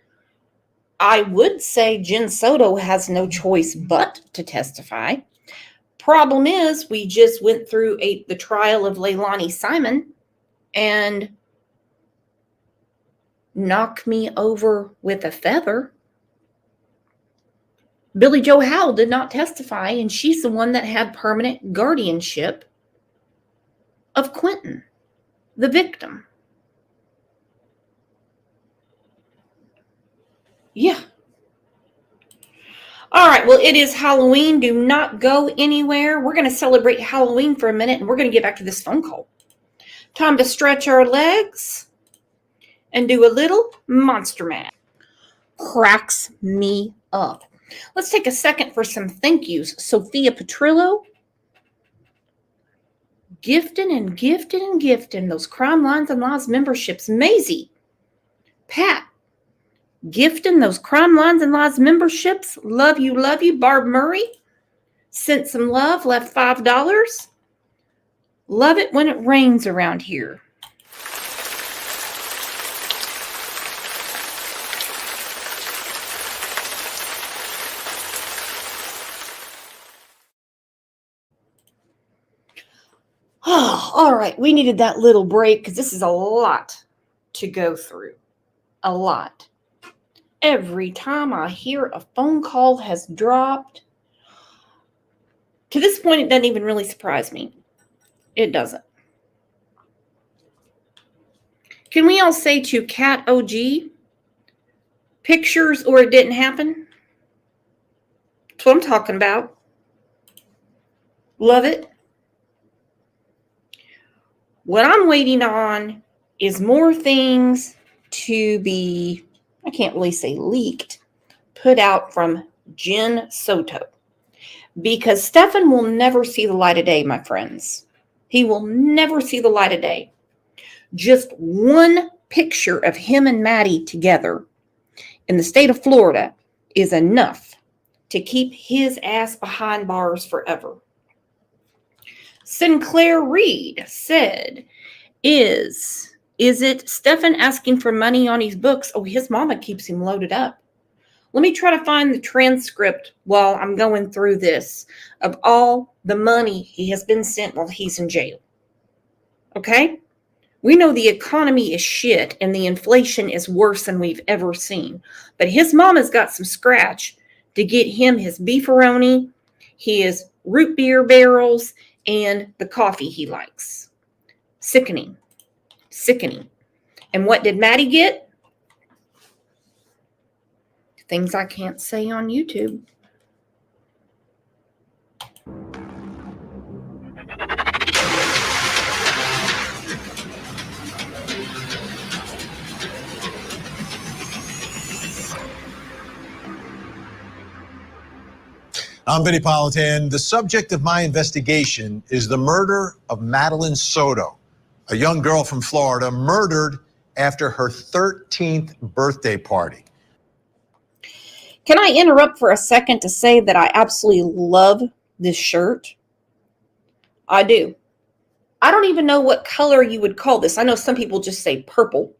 I would say Jen Soto has no choice but to testify. Problem is, we just went through the trial of Leilani Simon, and knock me over with a feather. Billy Joe Howell did not testify, and she's the one that had permanent guardianship of Quentin, the victim. Yeah. All right, well, it is Halloween. Do not go anywhere. We're going to celebrate Halloween for a minute, and we're going to get back to this phone call. Time to stretch our legs and do a little monster mash. Cracks me up. Let's take a second for some thank yous. Sophia Petrillo, gifting and gifting and gifting those Crime Lines and Laws memberships. Maisie, Pat, gifting those Crime Lines and Laws memberships. Love you, love you. Barb Murray sent some love, left $5. Love it when it rains around here. Oh, all right. We needed that little break because this is a lot to go through. A lot. Every time I hear a phone call has dropped, to this point, it doesn't even really surprise me. It doesn't. Can we all say to Cat OG, pictures or it didn't happen? That's what I'm talking about. Love it. What I'm waiting on is more things to be, I can't really say leaked, put out from Jen Soto. Because Stefan will never see the light of day, my friends. He will never see the light of day. Just one picture of him and Maddie together in the state of Florida is enough to keep his ass behind bars forever. Sinclair Reed said, is it Stefan asking for money on his books? Oh, his mama keeps him loaded up. Let me try to find the transcript while I'm going through this of all the money he has been sent while he's in jail. Okay? We know the economy is shit and the inflation is worse than we've ever seen. But his mama's got some scratch to get him his beefaroni, his root beer barrels, and the coffee he likes. Sickening. Sickening. And what did Maddie get? Things I can't say on YouTube. I'm Vinny Politan. The subject of my investigation is the murder of Madeline Soto, a young girl from Florida murdered after her 13th birthday party. Can I interrupt for a second to say that I absolutely love this shirt? I do. I don't even know what color you would call this. I know some people just say purple,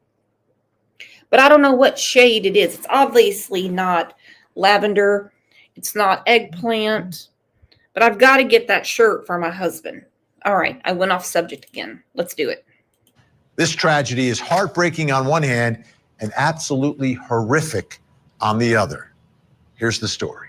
but I don't know what shade it is. It's obviously not lavender. It's not eggplant, but I've got to get that shirt for my husband. All right, I went off subject again. Let's do it. This tragedy is heartbreaking on one hand and absolutely horrific on the other. Here's the story.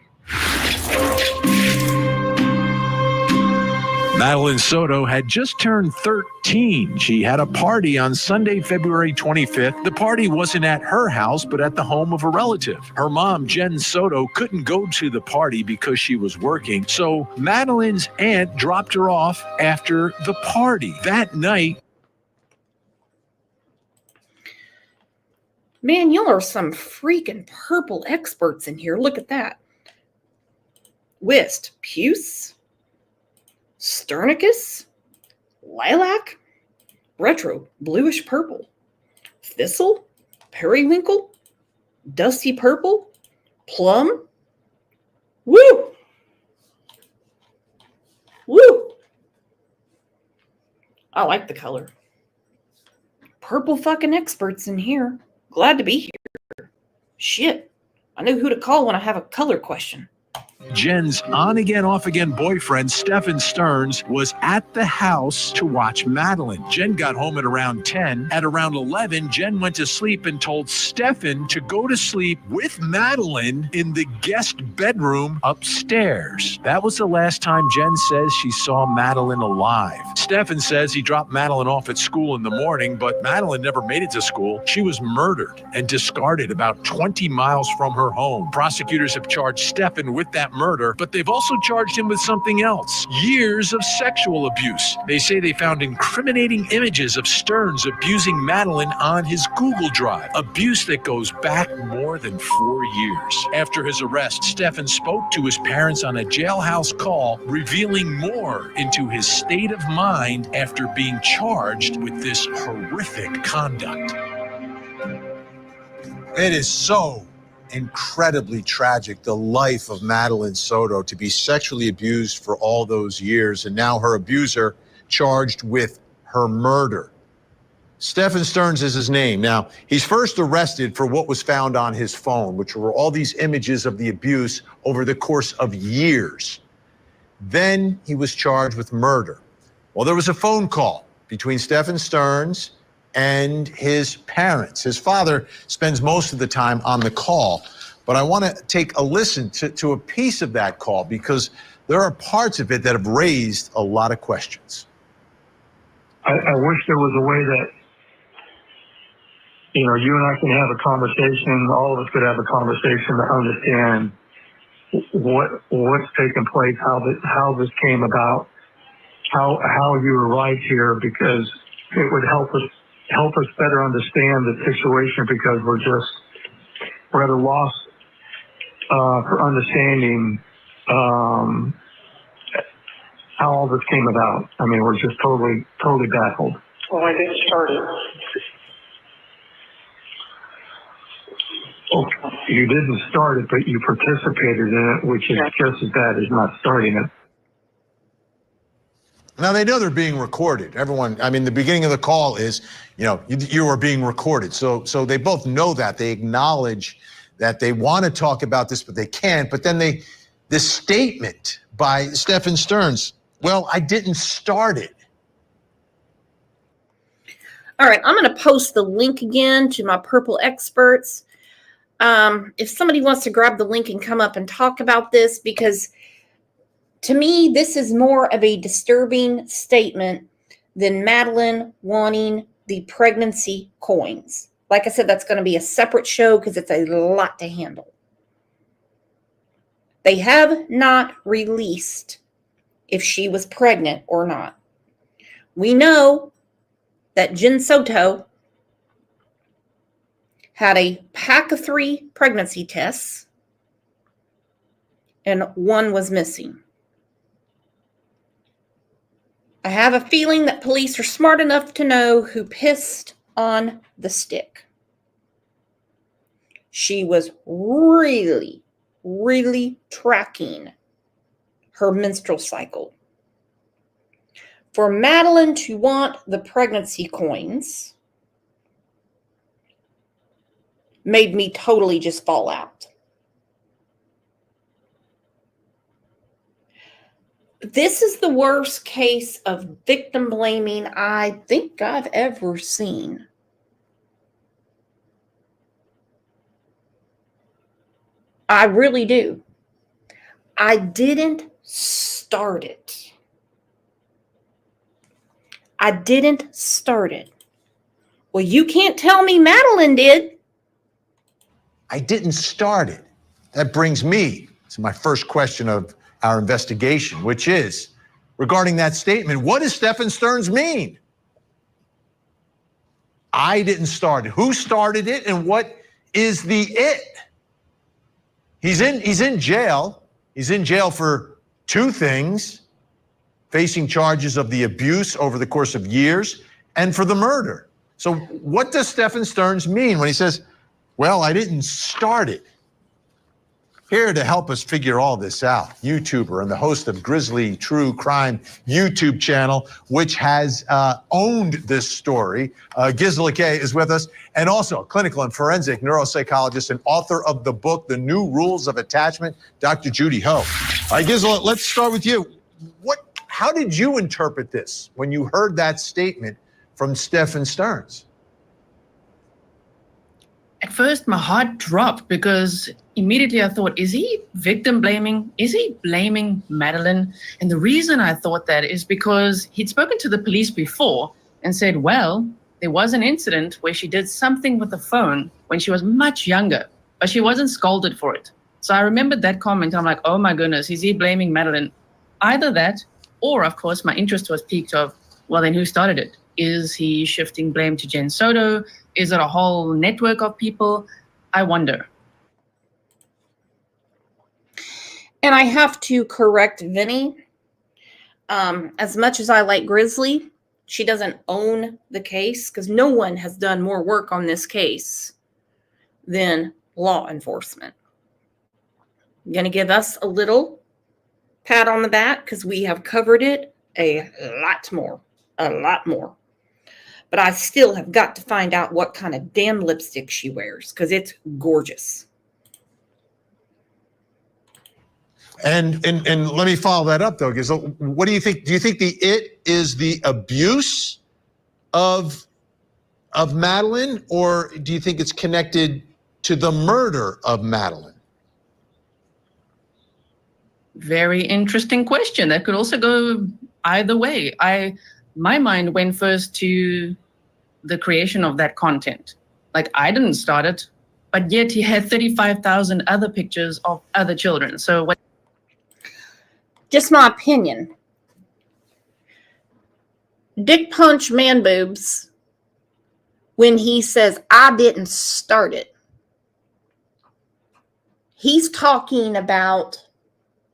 Madeline Soto had just turned 13. She had a party on Sunday, February 25th. The party wasn't at her house, but at the home of a relative. Her mom, Jen Soto, couldn't go to the party because she was working, so Madeline's aunt dropped her off after the party. That night, Man, y'all are some freaking purple experts in here. Look at that. Whist, puce, sternicus, lilac, retro, bluish purple, thistle, periwinkle, dusty purple, plum. Woo! Woo! I like the color. Purple fucking experts in here. Glad to be here. Shit. I know who to call when I have a color question. Jen's on-again, off-again boyfriend, Stephen Stearns, was at the house to watch Madeline. Jen got home at around 10. At around 11, Jen went to sleep and told Stephen to go to sleep with Madeline in the guest bedroom upstairs. That was the last time Jen says she saw Madeline alive. Stephen says he dropped Madeline off at school in the morning, but Madeline never made it to school. She was murdered and discarded about 20 miles from her home. Prosecutors have charged Stephen with that murder, but they've also charged him with something else: years of sexual abuse. They say they found incriminating images of Stearns abusing Madeline on his Google Drive, abuse that goes back more than 4 years. After his arrest, Stephen spoke to his parents on a jailhouse call, revealing more into his state of mind after being charged with this horrific conduct. It is so incredibly tragic, the life of Madeline Soto, to be sexually abused for all those years, and now her abuser charged with her murder. Stephen Stearns is his name. Now, he's first arrested for what was found on his phone, which were all these images of the abuse over the course of years. Then he was charged with murder. Well, there was a phone call between Stephen Stearns and his parents. His father spends most of the time on the call, but I want to take a listen to a piece of that call because there are parts of it that have raised a lot of questions. I wish there was a way that, you know, you and I can have a conversation, all of us could have a conversation to understand what's taken place, how this came about, how you arrived here, because it would help us better understand the situation, because we're at a loss for understanding how all this came about. I mean, we're just totally baffled. Well, I didn't start it. Oh, you didn't start it, but you participated in it, which is just as bad as not starting it. Now, they know they're being recorded. Everyone, I mean, the beginning of the call is, you know, you are being recorded. So they both know that. They acknowledge that they want to talk about this, but they can't. But then this statement by Stephen Stearns, well, I didn't start it. All right, I'm going to post the link again to my purple experts. If somebody wants to grab the link and come up and talk about this, because to me, this is more of a disturbing statement than Madeline wanting the pregnancy coins. Like I said, that's going to be a separate show because it's a lot to handle. They have not released if she was pregnant or not. We know that Jen Soto had a pack of 3 pregnancy tests and 1 was missing. I have a feeling that police are smart enough to know who pissed on the stick. She was really, really tracking her menstrual cycle. For Madeline to want the pregnancy coins made me totally just fall out. This is the worst case of victim blaming I think I've ever seen. I really do. I didn't start it. I didn't start it. Well, you can't tell me Madeline did. I didn't start it. That brings me to my first question of our investigation, which is regarding that statement. What does Stephen Stearns mean? I didn't start it. Who started it, and what is the it? He's in jail. He's in jail for two things: facing charges of the abuse over the course of years and for the murder. So what does Stephen Stearns mean when he says, well, I didn't start it? Here to help us figure all this out, YouTuber and the host of Grizzly True Crime YouTube channel, which has owned this story. Gisela Kay is with us, and also a clinical and forensic neuropsychologist and author of the book, The New Rules of Attachment, Dr. Judy Ho. All right, Gisela, let's start with you. How did you interpret this when you heard that statement from Stephen Stearns? At first, my heart dropped because immediately I thought, is he victim blaming? Is he blaming Madeline? And the reason I thought that is because he'd spoken to the police before and said, well, there was an incident where she did something with the phone when she was much younger, but she wasn't scolded for it. So I remembered that comment. I'm like, oh my goodness, is he blaming Madeline? Either that, or of course, my interest was piqued of, well, then who started it? Is he shifting blame to Jen Soto? Is it a whole network of people? I wonder. And I have to correct Vinny. As much as I like Grizzly, she doesn't own the case because no one has done more work on this case than law enforcement. I'm going to give us a little pat on the back because we have covered it a lot more. But I still have got to find out what kind of damn lipstick she wears because it's gorgeous. And let me follow that up, though, because what do you think? Do you think the it is the abuse of Madeline, or do you think it's connected to the murder of Madeline? Very interesting question. That could also go either way. My mind went first to the creation of that content. Like, I didn't start it, but yet he had 35,000 other pictures of other children. So what? Just my opinion. Dick punch man boobs when he says, I didn't start it. He's talking about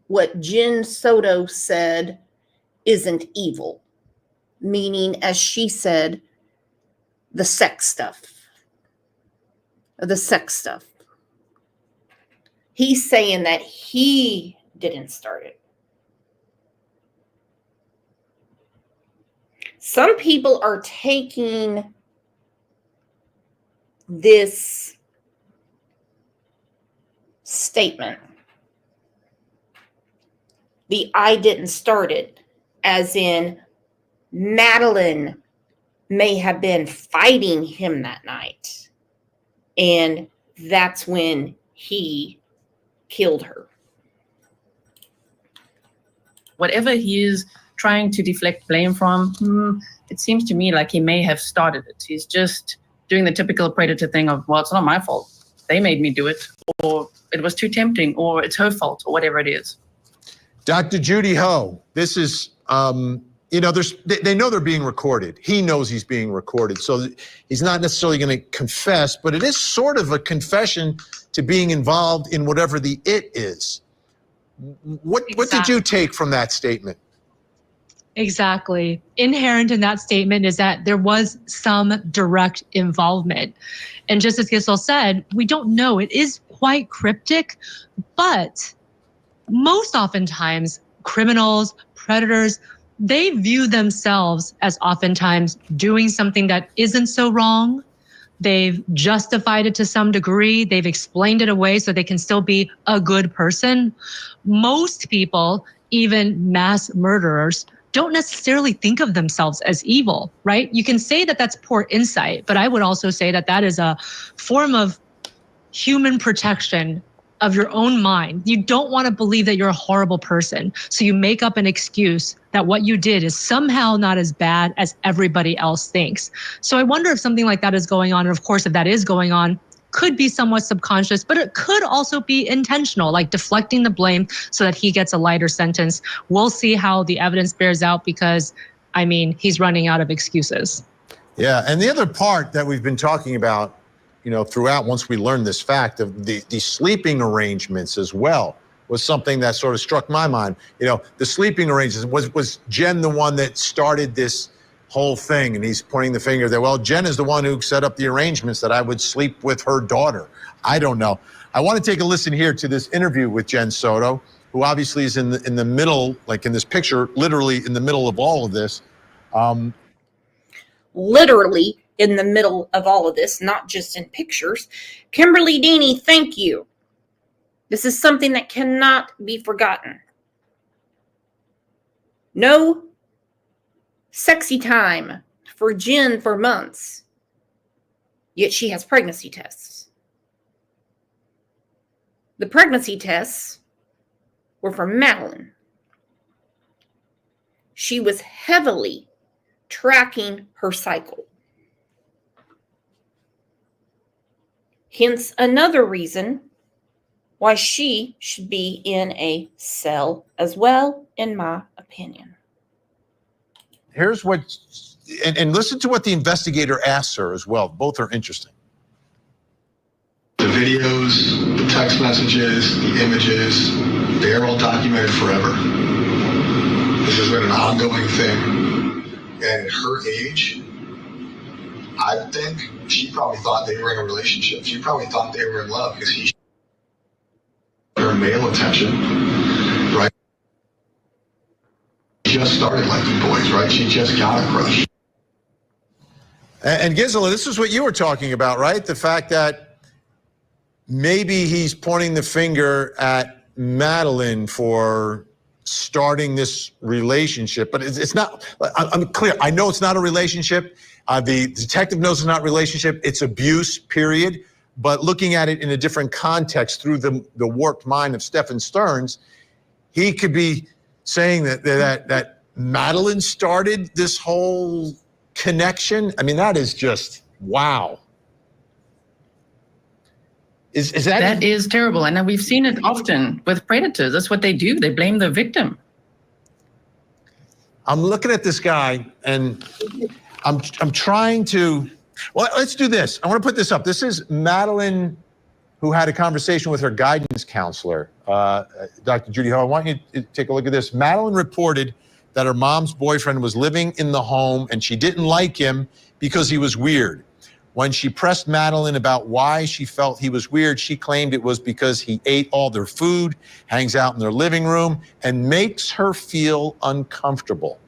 what Jen Soto said isn't evil. Meaning, as she said, the sex stuff. He's saying that he didn't start it. Some people are taking this statement, the I didn't start it, as in Madeline may have been fighting him that night. And that's when he killed her. Whatever he is trying to deflect blame from, it seems to me like he may have started it. He's just doing the typical predator thing of, well, it's not my fault. They made me do it, or it was too tempting, or it's her fault, or whatever it is. Dr. Judy Ho, this is, they know they're being recorded. He knows he's being recorded. So he's not necessarily going to confess, but it is sort of a confession to being involved in whatever the it is. What did you take from that statement? Exactly. Inherent in that statement is that there was some direct involvement. And just as Giselle said, we don't know. It is quite cryptic, but most oftentimes criminals, predators, they view themselves as oftentimes doing something that isn't so wrong. They've justified it to some degree. They've explained it away so they can still be a good person. Most people even mass murderers don't necessarily think of themselves as evil, right? You can say that that's poor insight, but I would also say that that is a form of human protection of your own mind. You don't want to believe that you're a horrible person. So you make up an excuse that what you did is somehow not as bad as everybody else thinks. So I wonder if something like that is going on. And of course, if that is going on, could be somewhat subconscious, but it could also be intentional, like deflecting the blame so that he gets a lighter sentence. We'll see how the evidence bears out because, I mean, he's running out of excuses. Yeah, and the other part that we've been talking about, throughout, once we learned this fact of the sleeping arrangements as well, was something that sort of struck my mind. The sleeping arrangements, was Jen the one that started this whole thing? And he's pointing the finger that, well, Jen is the one who set up the arrangements that I would sleep with her daughter. I don't know. I want to take a listen here to this interview with Jen Soto, who obviously is in the middle, like in this picture, literally in the middle of all of this. Literally in the middle of all of this, not just in pictures. Kimberly Deaney, thank you. This is something that cannot be forgotten. No sexy time for Jen for months, yet she has pregnancy tests. The pregnancy tests were for Madeline. She was heavily tracking her cycle. Hence another reason why she should be in a cell as well, in my opinion. Here's what, and listen to what the investigator asks her as well. Both are interesting. The videos, the text messages, the images, they're all documented forever. This has been an ongoing thing. And at her age, I think she probably thought they were in a relationship. She probably thought they were in love because he her male attention, right? She just started liking boys, right? She just got a crush. And Gisela, this is what you were talking about, right? The fact that maybe he's pointing the finger at Madeline for starting this relationship, but it's not. I'm clear. I know it's not a relationship. The detective knows it's not a relationship. It's abuse, period. But looking at it in a different context through the warped mind of Stephen Stearns, he could be saying that Madeline started this whole connection. I mean, that is just wow. Is that? That is terrible. And we've seen it often with predators. That's what they do. They blame the victim. I'm looking at this guy and I'm trying to, well, let's do this. I want to put this up. This is Madeline, who had a conversation with her guidance counselor, Dr. Judy Ho. I want you to take a look at this. Madeline reported that her mom's boyfriend was living in the home and she didn't like him because he was weird. When she pressed Madeline about why she felt he was weird, she claimed it was because he ate all their food, hangs out in their living room, and makes her feel uncomfortable.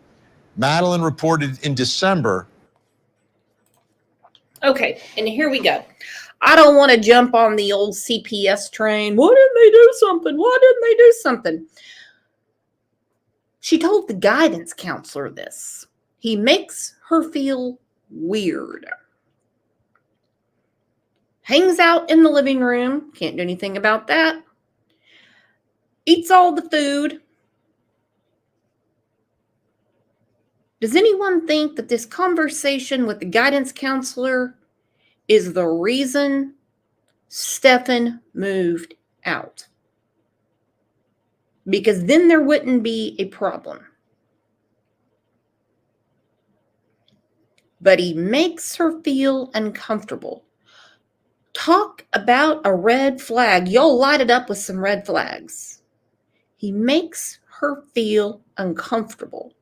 Madeline reported in December. Okay, and here we go. I don't want to jump on the old CPS train. Why didn't they do something? Why didn't they do something? She told the guidance counselor this. He makes her feel weird. Hangs out in the living room. Can't do anything about that. Eats all the food. Does anyone think that this conversation with the guidance counselor is the reason Stephen moved out? Because then there wouldn't be a problem. But he makes her feel uncomfortable. Talk about a red flag. Y'all light it up with some red flags. He makes her feel uncomfortable.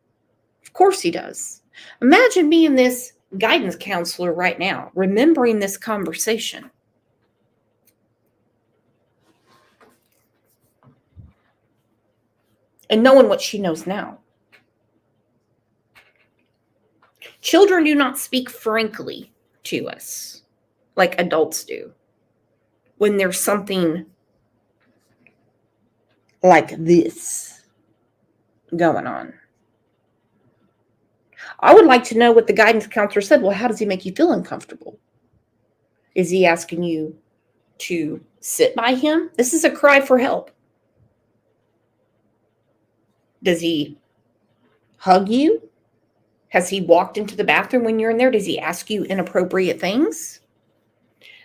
Of course he does. Imagine being this guidance counselor right now, remembering this conversation. And knowing what she knows now. Children do not speak frankly to us like adults do when there's something like this. going on. I would like to know what the guidance counselor said. Well, how does he make you feel uncomfortable? Is he asking you to sit by him? This is a cry for help. Does he hug you? Has he walked into the bathroom when you're in there? Does he ask you inappropriate things?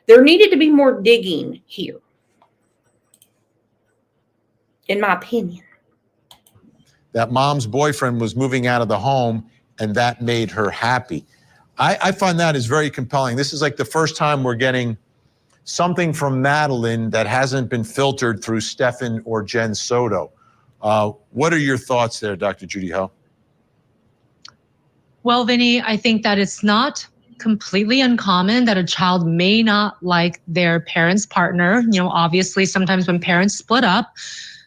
There needed to be more digging here, in my opinion. That mom's boyfriend was moving out of the home, and that made her happy. I find that is very compelling. This is like the first time we're getting something from Madeline that hasn't been filtered through Stefan or Jen Soto. What are your thoughts there, Dr. Judy Ho? Well, Vinny, I think that it's not completely uncommon that a child may not like their parent's partner. You know, obviously, sometimes when parents split up,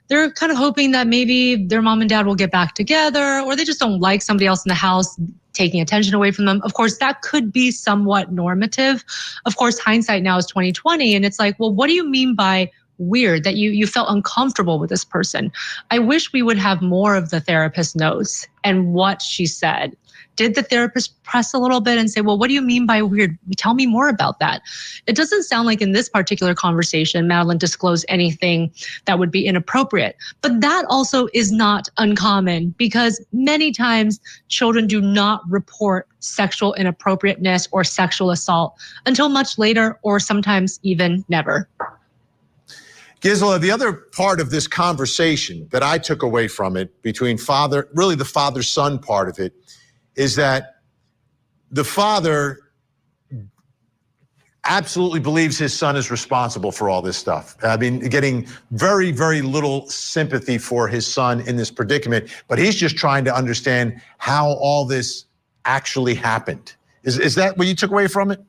they're kind of hoping that maybe their mom and dad will get back together, or they just don't like somebody else in the house taking attention away from them. Of course, that could be somewhat normative. Of course, hindsight now is 2020, and it's like, well, what do you mean by weird, that you felt uncomfortable with this person? I wish we would have more of the therapist notes and what she said. Did the therapist press a little bit and say, well, what do you mean by weird? Tell me more about that. It doesn't sound like in this particular conversation, Madeline disclosed anything that would be inappropriate. But that also is not uncommon, because many times children do not report sexual inappropriateness or sexual assault until much later, or sometimes even never. Gisela, the other part of this conversation that I took away from it, between father, really the father-son part of it, is that the father absolutely believes his son is responsible for all this stuff. I mean, getting very, very little sympathy for his son in this predicament, but he's just trying to understand how all this actually happened. Is that what you took away from it?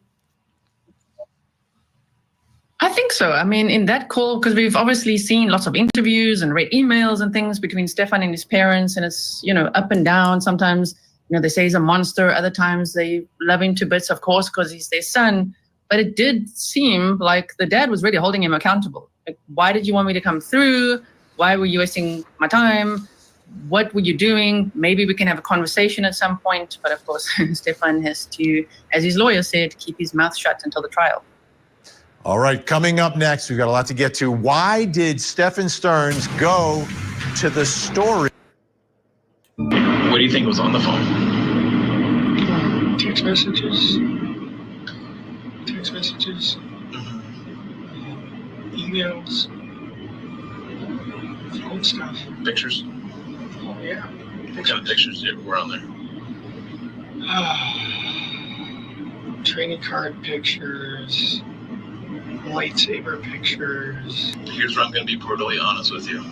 I think so. I mean, in that call, because we've obviously seen lots of interviews and read emails and things between Stefan and his parents, and it's, you know, up and down. Sometimes, you know, they say he's a monster. Other times they love him to bits, of course, because he's their son. But it did seem like the dad was really holding him accountable. Like, why did you want me to come through? Why were you wasting my time? What were you doing? Maybe we can have a conversation at some point. But of course, Stefan has to, as his lawyer said, keep his mouth shut until the trial. All right, coming up next, we've got a lot to get to. Why did Stefan Stearns go to the story? What do you think was on the phone? Text messages. Emails. Phone stuff. Pictures? Oh, yeah. What kind of pictures were on there? Training card pictures. Lightsaber pictures. Here's where I'm going to be brutally honest with you.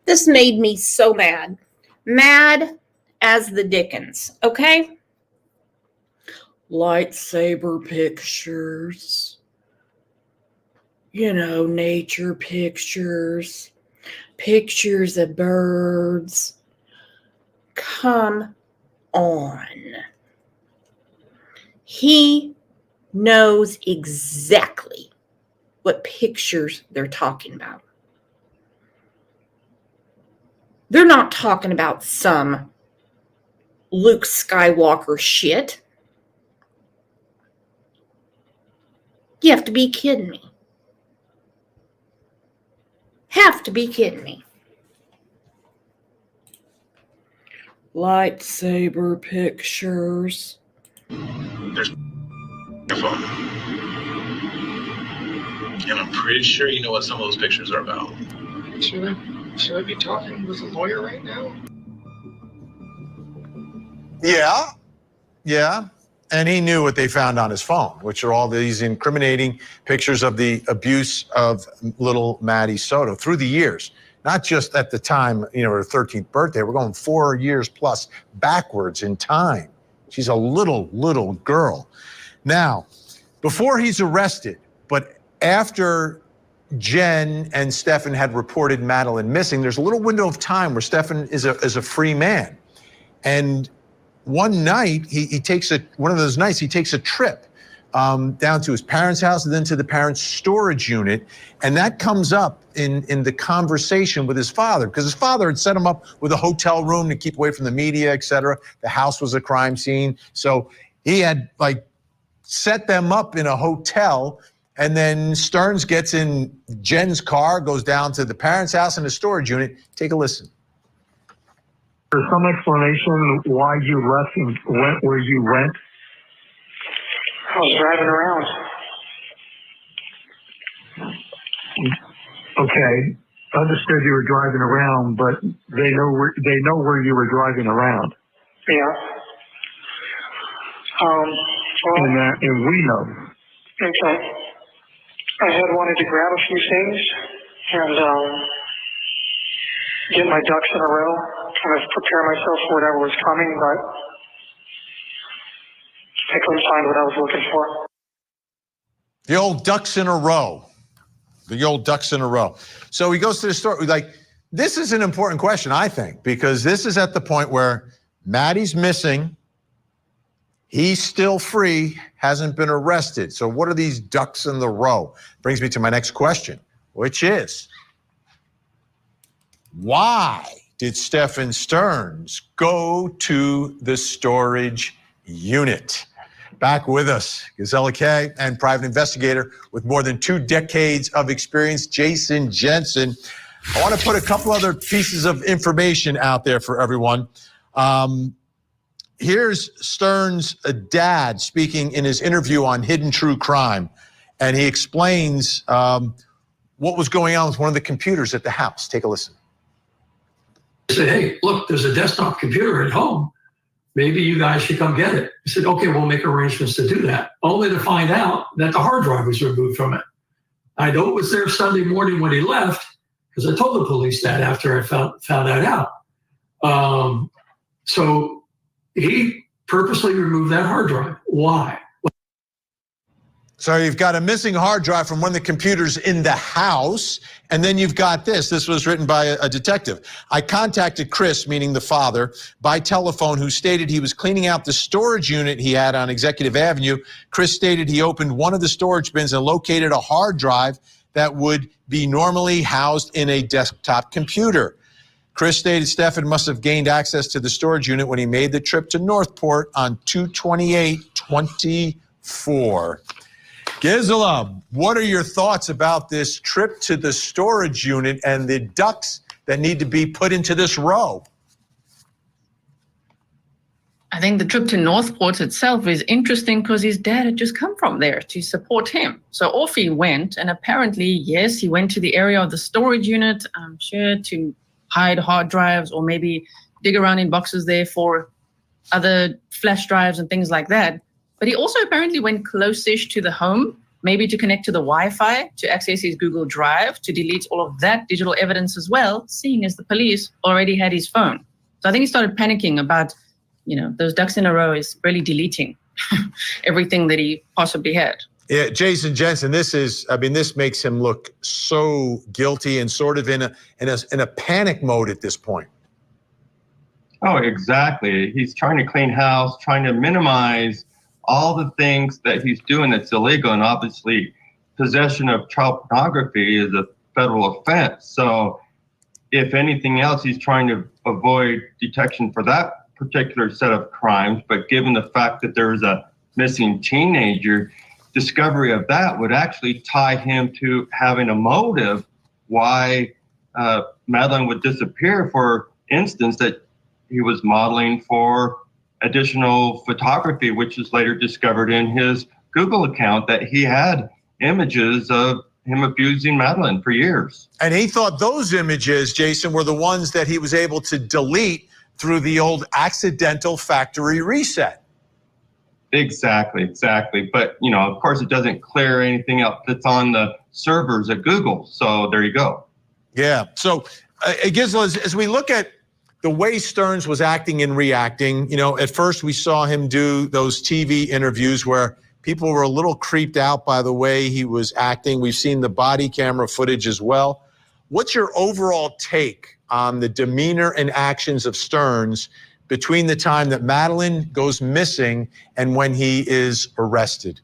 This made me so mad. Mad as the dickens, okay? Lightsaber pictures. You know, nature pictures. Pictures of birds. Come on. He knows exactly what pictures they're talking about. They're not talking about some Luke Skywalker shit. You have to be kidding me. Have to be kidding me. Lightsaber pictures. There's your phone. And I'm pretty sure you know what some of those pictures are about. Should I be talking with a lawyer right now? Yeah. And he knew what they found on his phone, which are all these incriminating pictures of the abuse of little Maddie Soto through the years. Not just at the time, you know, her 13th birthday. We're going 4 years plus backwards in time. She's a little girl. Now, before he's arrested, but after Jen and Stefan had reported Madeline missing, there's a little window of time where Stefan is a free man. And one night, he takes a trip down to his parents' house and then to the parents' storage unit. And that comes up in the conversation with his father, because his father had set him up with a hotel room to keep away from the media, et cetera. The house was a crime scene. So he had set them up in a hotel. And then Stearns gets in Jen's car, goes down to the parents' house in the storage unit. Take a listen. There's some explanation why you left and went where you went? I was driving around. Okay, understood you were driving around, but they know where you were driving around. Yeah. And we know. Okay. I had wanted to grab a few things and get my ducks in a row, kind of prepare myself for whatever was coming, but I couldn't find what I was looking for. The old ducks in a row. The old ducks in a row. So he goes to the store. This is an important question, I think, because this is at the point where Maddie's missing. He's still free, hasn't been arrested. So what are these ducks in the row? Brings me to my next question, which is, why did Stephen Stearns go to the storage unit? Back with us, Gazella K and private investigator with more than 2 decades of experience, Jason Jensen. I want to put a couple other pieces of information out there for everyone. Here's Stearns' dad speaking in his interview on Hidden True Crime, and he explains what was going on with one of the computers at the house. Take a listen. I said, hey, look, there's a desktop computer at home. Maybe you guys should come get it. He said, okay, we'll make arrangements to do that. Only to find out that the hard drive was removed from it. I know it was there Sunday morning when he left, because I told the police that after I found that out. So he purposely removed that hard drive. Why? So you've got a missing hard drive from one of the computers in the house, and then you've got this. This was written by a detective. I contacted Chris, meaning the father, by telephone, who stated he was cleaning out the storage unit he had on Executive Avenue. Chris stated he opened one of the storage bins and located a hard drive that would be normally housed in a desktop computer. Chris stated Stephen must have gained access to the storage unit when he made the trip to Northport on 2/28/24. Gisela, what are your thoughts about this trip to the storage unit and the ducks that need to be put into this row? I think the trip to Northport itself is interesting because his dad had just come from there to support him. So off he went, and apparently, yes, he went to the area of the storage unit, I'm sure, to hide hard drives or maybe dig around in boxes there for other flash drives and things like that. But he also apparently went close-ish to the home, maybe to connect to the Wi-Fi, to access his Google Drive, to delete all of that digital evidence as well, seeing as the police already had his phone. So I think he started panicking about, those ducks in a row is really deleting everything that he possibly had. Yeah, Jason Jensen, this makes him look so guilty and sort of in a panic mode at this point. Oh, exactly. He's trying to clean house, trying to minimize all the things that he's doing that's illegal, and obviously possession of child pornography is a federal offense. So if anything else, he's trying to avoid detection for that particular set of crimes. But given the fact that there's a missing teenager, discovery of that would actually tie him to having a motive why Madeline would disappear. For instance, that he was modeling for additional photography, which was later discovered in his Google account, that he had images of him abusing Madeline for years. And he thought those images, Jason, were the ones that he was able to delete through the old accidental factory reset. Exactly. But, of course, it doesn't clear anything up that's on the servers at Google. So there you go. Yeah. So, Gisela, as we look at the way Stearns was acting and reacting, at first we saw him do those TV interviews where people were a little creeped out by the way he was acting. We've seen the body camera footage as well. What's your overall take on the demeanor and actions of Stearns between the time that Madeline goes missing and when he is arrested?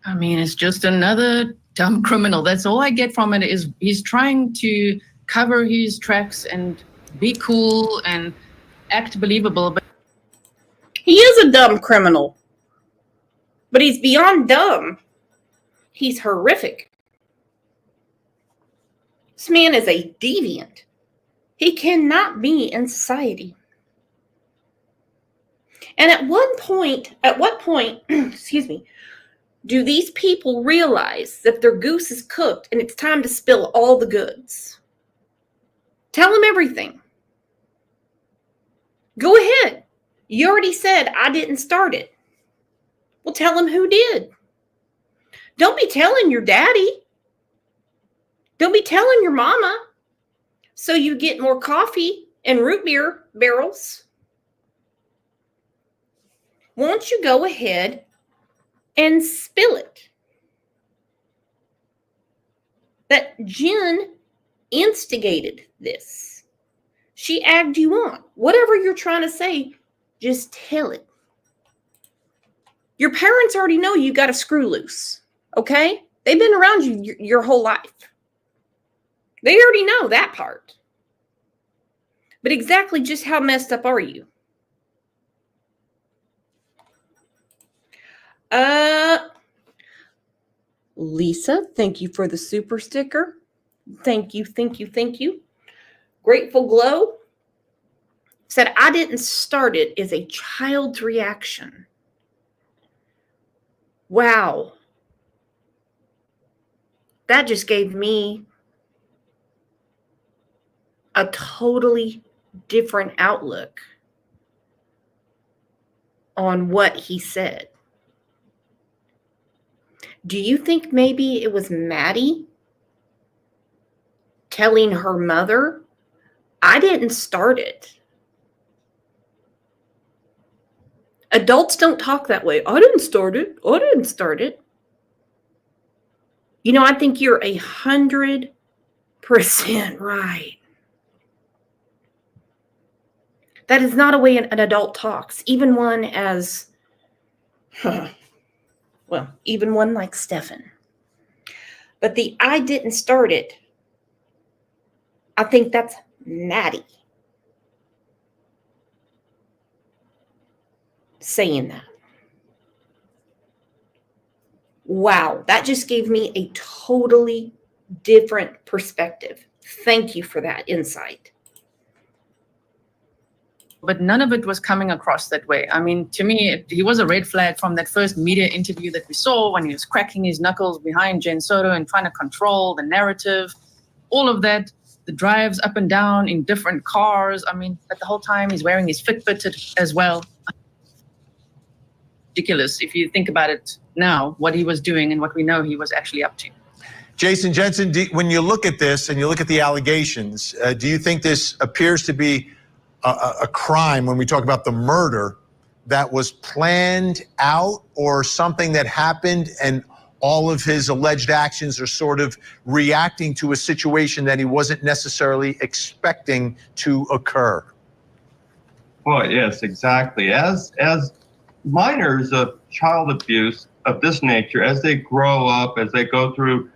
I mean, it's just another dumb criminal. That's all I get from it is he's trying to cover his tracks and be cool and act believable. But He is a dumb criminal. But he's beyond dumb. He's horrific. This man is a deviant. He cannot be in society. And at what point, excuse me, do these people realize that their goose is cooked and it's time to spill all the goods? Tell them everything. Go ahead. You already said I didn't start it. Well, tell them who did. Don't be telling your daddy. Don't be telling your mama so you get more coffee and root beer barrels. Won't you go ahead and spill it? That Jen instigated this. She egged you on. Whatever you're trying to say, just tell it. Your parents already know you got a screw loose, okay? They've been around you your whole life. They already know that part. But exactly just how messed up are you? Lisa, thank you for the super sticker. Thank you, thank you, thank you. Grateful Glow said, I didn't start it as a child's reaction. Wow. That just gave me a totally different outlook on what he said. Do you think maybe it was Maddie telling her mother, I didn't start it? Adults don't talk that way. I didn't start it. I didn't start it. You know, I think you're 100% right. That is not a way an adult talks, even one as, well, even one like Stefan. But the I didn't start it, I think that's Maddie saying that. Wow, that just gave me a totally different perspective. Thank you for that insight. But none of it was coming across that way. I mean, to me, he was a red flag from that first media interview that we saw when he was cracking his knuckles behind Jen Soto and trying to control the narrative. All of that, the drives up and down in different cars. I mean, at the whole time he's wearing his Fitbit as well. Ridiculous if you think about it now, what he was doing and what we know he was actually up to. Jason Jensen, when you look at this and you look at the allegations, do you think this appears to be a crime when we talk about the murder that was planned out, or something that happened and all of his alleged actions are sort of reacting to a situation that he wasn't necessarily expecting to occur? Well, yes, exactly. As minors of child abuse of this nature, as they grow up, as they go through,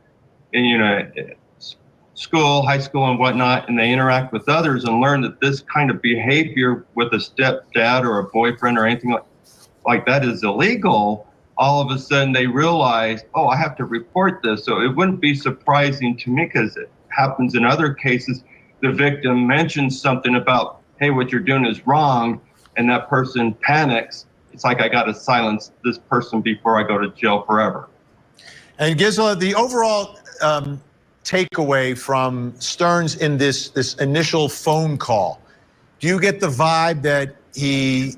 school, high school and whatnot, and they interact with others and learn that this kind of behavior with a stepdad or a boyfriend or anything like that is illegal, all of a sudden they realize, oh, I have to report this. So it wouldn't be surprising to me, because it happens in other cases. The victim mentions something about, hey, what you're doing is wrong, and that person panics. It's like, I got to silence this person before I go to jail forever. And Gisela, the overall takeaway from Stearns in this initial phone call, do you get the vibe that he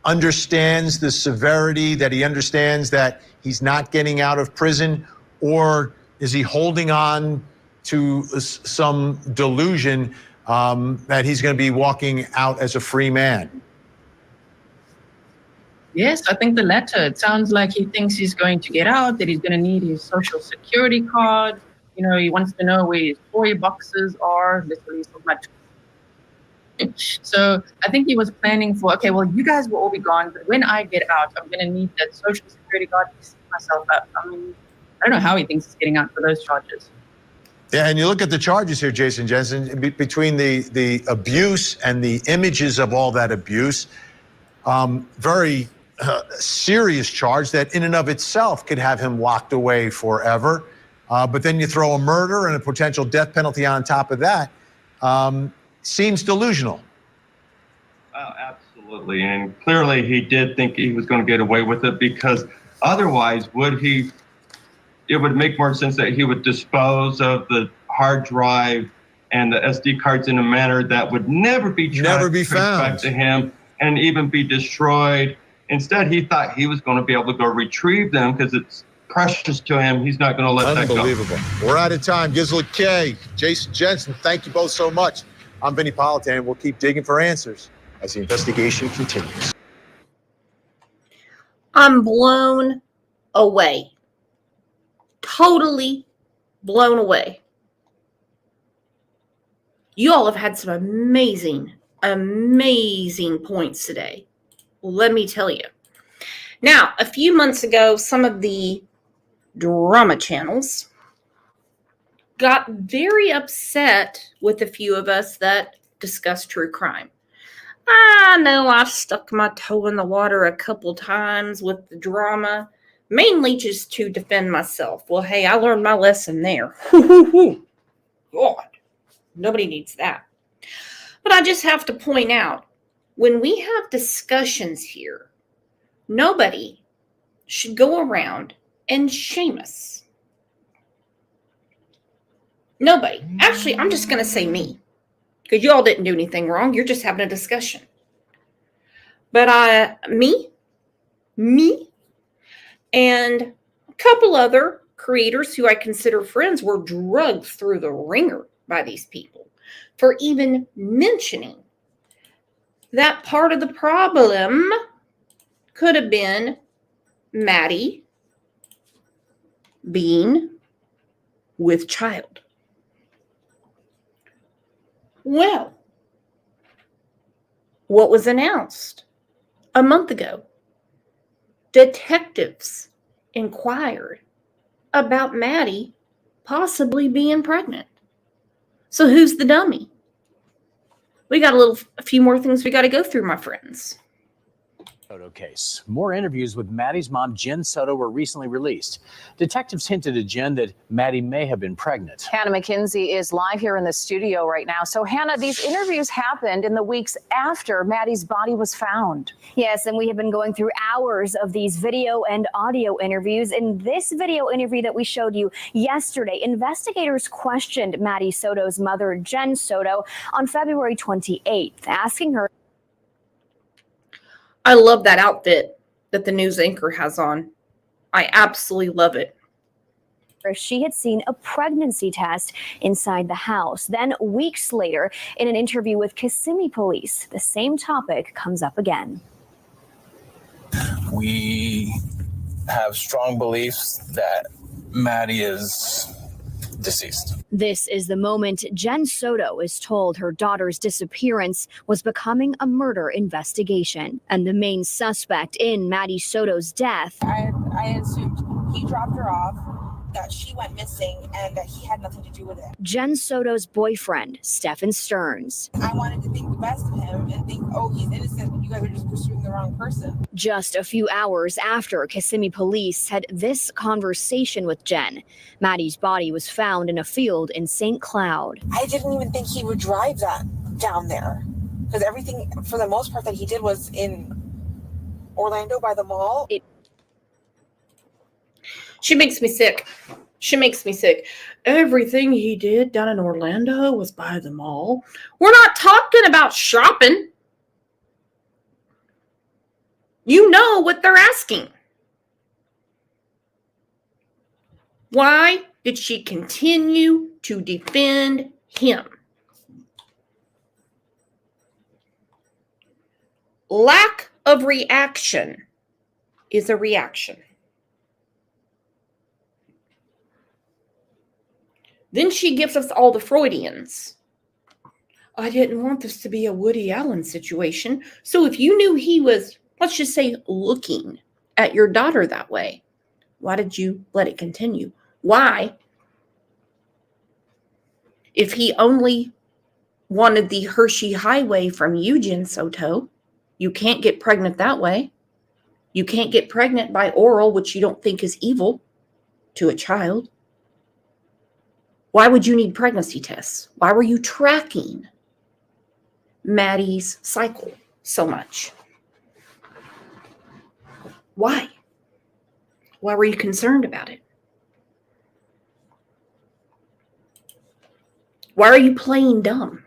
understands the severity, that he understands that he's not getting out of prison, or is he holding on to some delusion that he's going to be walking out as a free man? Yes, I think the latter. It sounds like he thinks he's going to get out, that he's going to need his social security card. You know, he wants to know where his toy boxes are, literally so much. So I think he was planning for, okay, well, you guys will all be gone, but when I get out, I'm going to need that social security card. myself up. I mean, I don't know how he thinks he's getting out for those charges. Yeah, and you look at the charges here, Jason Jensen, between the abuse and the images of all that abuse, very serious charge that in and of itself could have him locked away forever. But then you throw a murder and a potential death penalty on top of that. Seems delusional. Absolutely. And clearly he did think he was going to get away with it, because otherwise it would make more sense that he would dispose of the hard drive and the SD cards in a manner that would never be found back to him and even be destroyed. Instead, he thought he was going to be able to go retrieve them because it's precious to him. He's not going to let that go. Unbelievable. We're out of time. Gisela Kay, Jason Jensen, thank you both so much. I'm Vinny Politan. We'll keep digging for answers as the investigation continues. I'm blown away. Totally blown away. You all have had some amazing points today. Let me tell you. Now, a few months ago, some of the drama channels got very upset with a few of us that discuss true crime. I know I've stuck my toe in the water a couple times with the drama, mainly just to defend myself. Well, hey, I learned my lesson there. God, nobody needs that. But I just have to point out, when we have discussions here, nobody should go around and shame us. Nobody. Actually, I'm just going to say me, because you all didn't do anything wrong. You're just having a discussion. But me, and a couple other creators who I consider friends were drugged through the ringer by these people for even mentioning that part of the problem could have been Maddie being with child. Well, what was announced a month ago? Detectives inquired about Maddie possibly being pregnant. So who's the dummy? We got a few more things we got to go through, my friends. Soto case. More interviews with Maddie's mom, Jen Soto, were recently released. Detectives hinted to Jen that Maddie may have been pregnant. Hannah McKenzie is live here in the studio right now. So, Hannah, these interviews happened in the weeks after Maddie's body was found. Yes, and we have been going through hours of these video and audio interviews. In this video interview that we showed you yesterday, investigators questioned Maddie Soto's mother, Jen Soto, on February 28th, asking her. I love that outfit that the news anchor has on. I absolutely love it. She had seen a pregnancy test inside the house. Then weeks later, in an interview with Kissimmee police, the same topic comes up again. We have strong beliefs that Maddie is deceased. This is the moment Jen Soto is told her daughter's disappearance was becoming a murder investigation, and the main suspect in Maddie Soto's death. I assumed he dropped her off, that she went missing, and that he had nothing to do with it. Jen Soto's boyfriend, Stephen Stearns. I wanted to think the best of him and think, oh, he's innocent, but you guys are just pursuing the wrong person. Just a few hours after Kissimmee police had this conversation with Jen, Maddie's body was found in a field in St. Cloud. I didn't even think he would drive that down there, because everything, for the most part, that he did was in Orlando by the mall. She makes me sick. She makes me sick. Everything he did down in Orlando was by the mall. We're not talking about shopping. You know what they're asking. Why did she continue to defend him? Lack of reaction is a reaction. Then she gives us all the Freudians. I didn't want this to be a Woody Allen situation. So if you knew he was, let's just say, looking at your daughter that way, Why did you let it continue? Why? If he only wanted the Hershey Highway from you, Jen Soto, you can't get pregnant that way. You can't get pregnant by oral, which you don't think is evil to a child. Why would you need pregnancy tests? Why were you tracking Maddie's cycle so much? Why? Why were you concerned about it? Why are you playing dumb?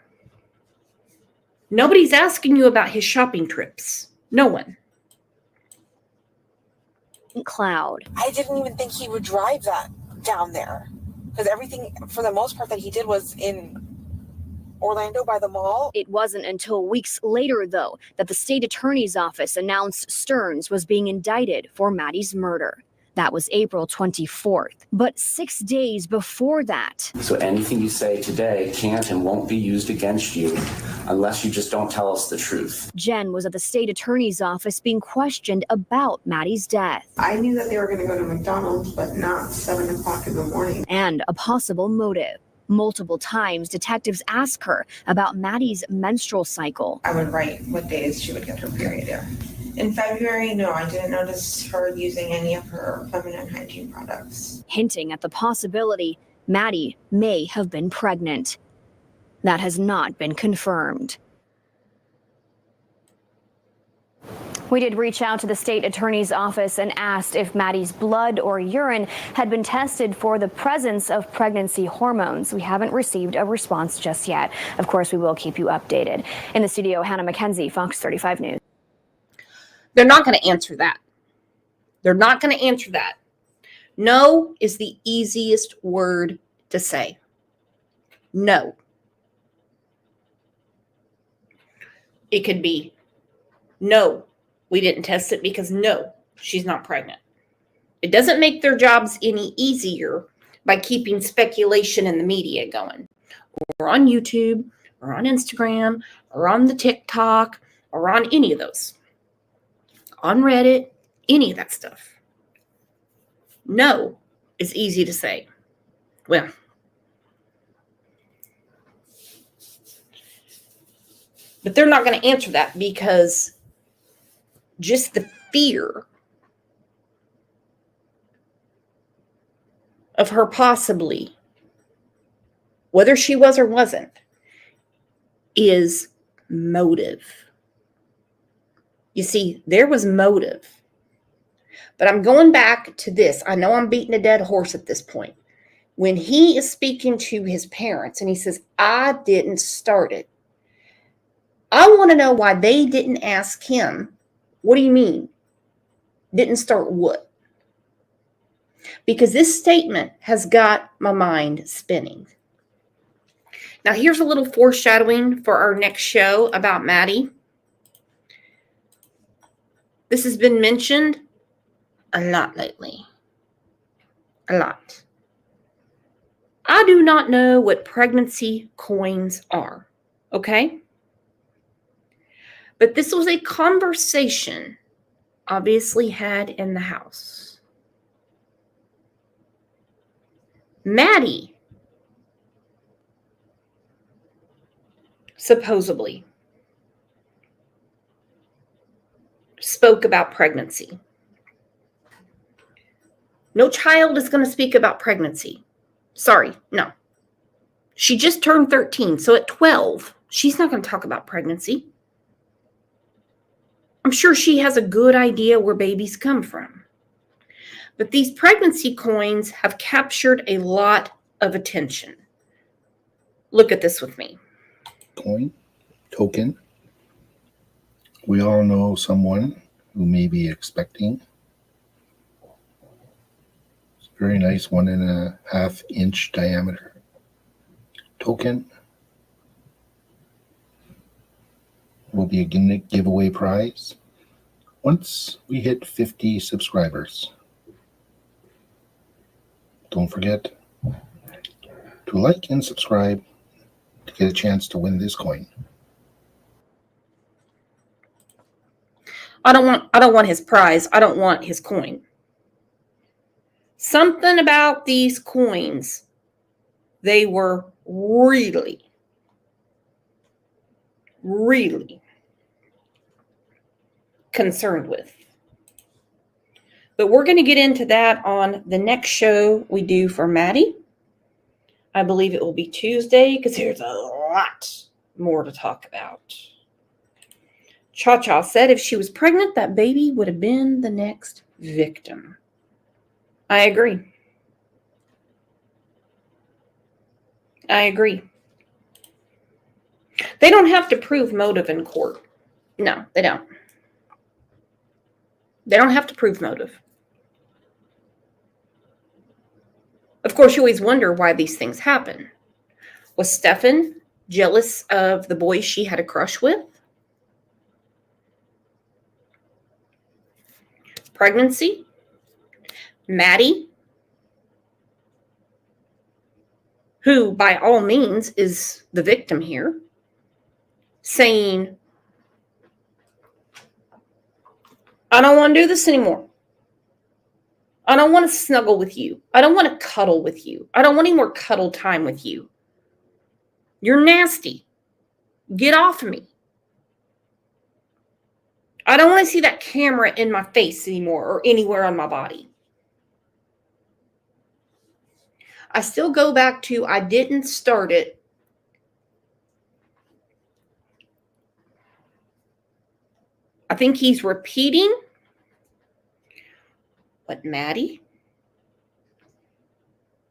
Nobody's asking you about his shopping trips. No one. Cloud. I didn't even think he would drive that down there because everything, for the most part, that he did was in Orlando by the mall. It wasn't until weeks later, though, that the state attorney's office announced Stearns was being indicted for Maddie's murder. That was April 24th. But 6 days before that. So anything you say today can't and won't be used against you unless you just don't tell us the truth. Jen was at the state attorney's office being questioned about Maddie's death. I knew that they were going to go to McDonald's, but not 7 o'clock in the morning. And a possible motive. Multiple times, detectives asked her about Maddie's menstrual cycle. I would write what days she would get her period in. In February, no, I didn't notice her using any of her feminine hygiene products. Hinting at the possibility Maddie may have been pregnant. That has not been confirmed. We did reach out to the state attorney's office and asked if Maddie's blood or urine had been tested for the presence of pregnancy hormones. We haven't received a response just yet. Of course, we will keep you updated. In the studio, Hannah McKenzie, Fox 35 News. They're not going to answer that. They're not going to answer that. No is the easiest word to say. No. It could be, no, we didn't test it because no, she's not pregnant. It doesn't make their jobs any easier by keeping speculation in the media going, or on YouTube, or on Instagram, or on the TikTok, or on any of those. On Reddit, any of that stuff. No is easy to say. Well, but they're not going to answer that because just the fear of her possibly, whether she was or wasn't, is motive. You see, there was motive. But I'm going back to this. I know I'm beating a dead horse at this point. When he is speaking to his parents and he says, I didn't start it. I want to know why they didn't ask him, what do you mean? Didn't start what? Because this statement has got my mind spinning. Now, here's a little foreshadowing for our next show about Maddie. This has been mentioned a lot lately. A lot. I do not know what pregnancy coins are, okay? But this was a conversation obviously had in the house. Maddie supposedly spoke about pregnancy. No child is going to speak about pregnancy. Sorry, no. She just turned 13, so at 12, she's not going to talk about pregnancy. I'm sure she has a good idea where babies come from. But these pregnancy coins have captured a lot of attention. Look at this with me. Coin, token. We all know someone who may be expecting. It's a very nice 1.5 inch diameter token. Will be a giveaway prize once we hit 50 subscribers. Don't forget to like and subscribe to get a chance to win this coin. I don't want his prize. I don't want his coin. Something about these coins, they were really, really concerned with. But we're going to get into that on the next show we do for Maddie. I believe it will be Tuesday because there's a lot more to talk about. Cha-Cha said if she was pregnant, that baby would have been the next victim. I agree. I agree. They don't have to prove motive in court. No, they don't. They don't have to prove motive. Of course, you always wonder why these things happen. Was Stefan jealous of the boy she had a crush with? Pregnancy? Maddie, who by all means is the victim here, saying, I don't want to do this anymore. I don't want to snuggle with you. I don't want to cuddle with you. I don't want any more cuddle time with you. You're nasty. Get off of me. I don't want to see that camera in my face anymore or anywhere on my body. I still go back to I didn't start it. I think he's repeating what Maddie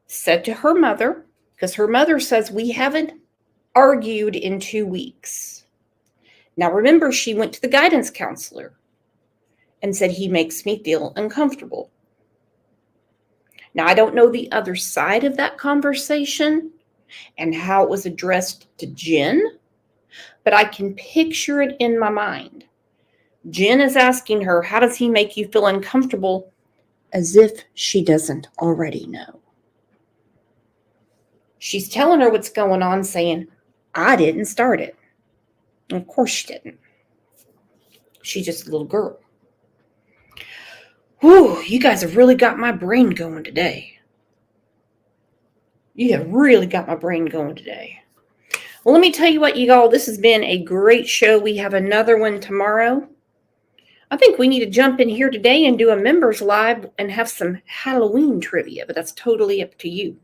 said to her mother, because her mother says we haven't argued in 2 weeks. Now remember, she went to the guidance counselor and said he makes me feel uncomfortable. Now, I don't know the other side of that conversation and how it was addressed to Jen, but I can picture it in my mind. Jen is asking her, how does he make you feel uncomfortable? As if she doesn't already know. She's telling her what's going on, saying, I didn't start it. And of course she didn't. She's just a little girl. Whew, you guys have really got my brain going today. You have really got my brain going today. Well, let me tell you what, you all, this has been a great show. We have another one tomorrow. I think we need to jump in here today and do a members live and have some Halloween trivia, but that's totally up to you.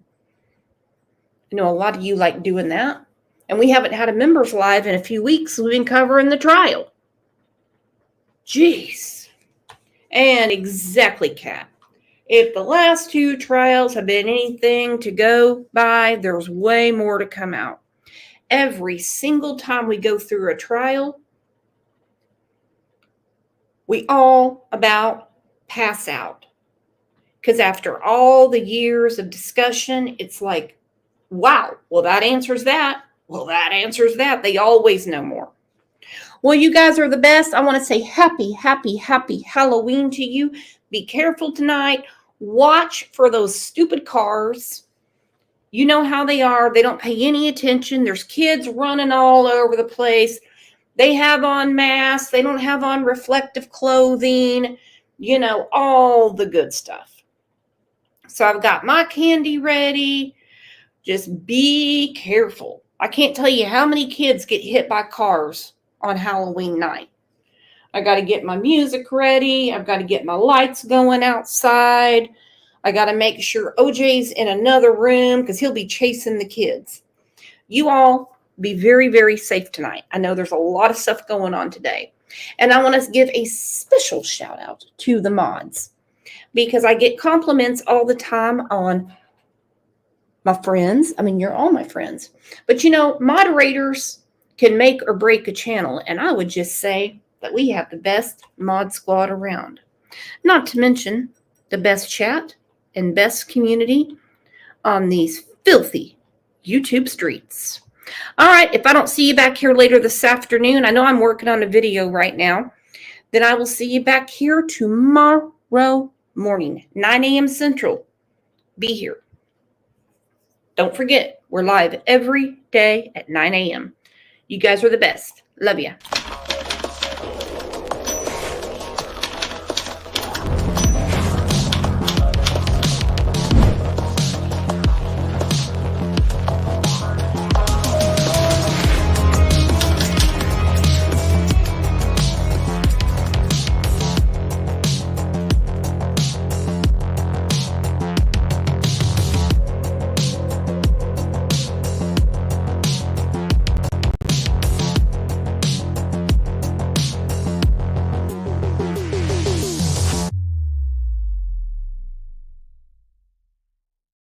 I know a lot of you like doing that. And we haven't had a members live in a few weeks. We've been covering the trial. Jeez. And exactly, Kat. If the last 2 trials have been anything to go by, there's way more to come out. Every single time we go through a trial, we all about pass out. Because after all the years of discussion, it's like, wow, well, that answers that. Well, that answers that. They always know more. Well, you guys are the best. I want to say happy, happy, happy Halloween to you. Be careful tonight. Watch for those stupid cars. You know how they are. They don't pay any attention. There's kids running all over the place. They have on masks. They don't have on reflective clothing. You know, all the good stuff. So I've got my candy ready. Just be careful. I can't tell you how many kids get hit by cars on Halloween night. I got to get my music ready. I've got to get my lights going outside. I got to make sure OJ's in another room because he'll be chasing the kids. You all be very, very safe tonight. I know there's a lot of stuff going on today. And I want to give a special shout out to the mods because I get compliments all the time on my friends. I mean, you're all my friends. But, you know, moderators can make or break a channel. And I would just say that we have the best mod squad around. Not to mention the best chat and best community on these filthy YouTube streets. All right, if I don't see you back here later this afternoon, I know I'm working on a video right now, then I will see you back here tomorrow morning, 9 a.m. Central. Be here. Don't forget, we're live every day at 9 a.m. You guys are the best. Love ya.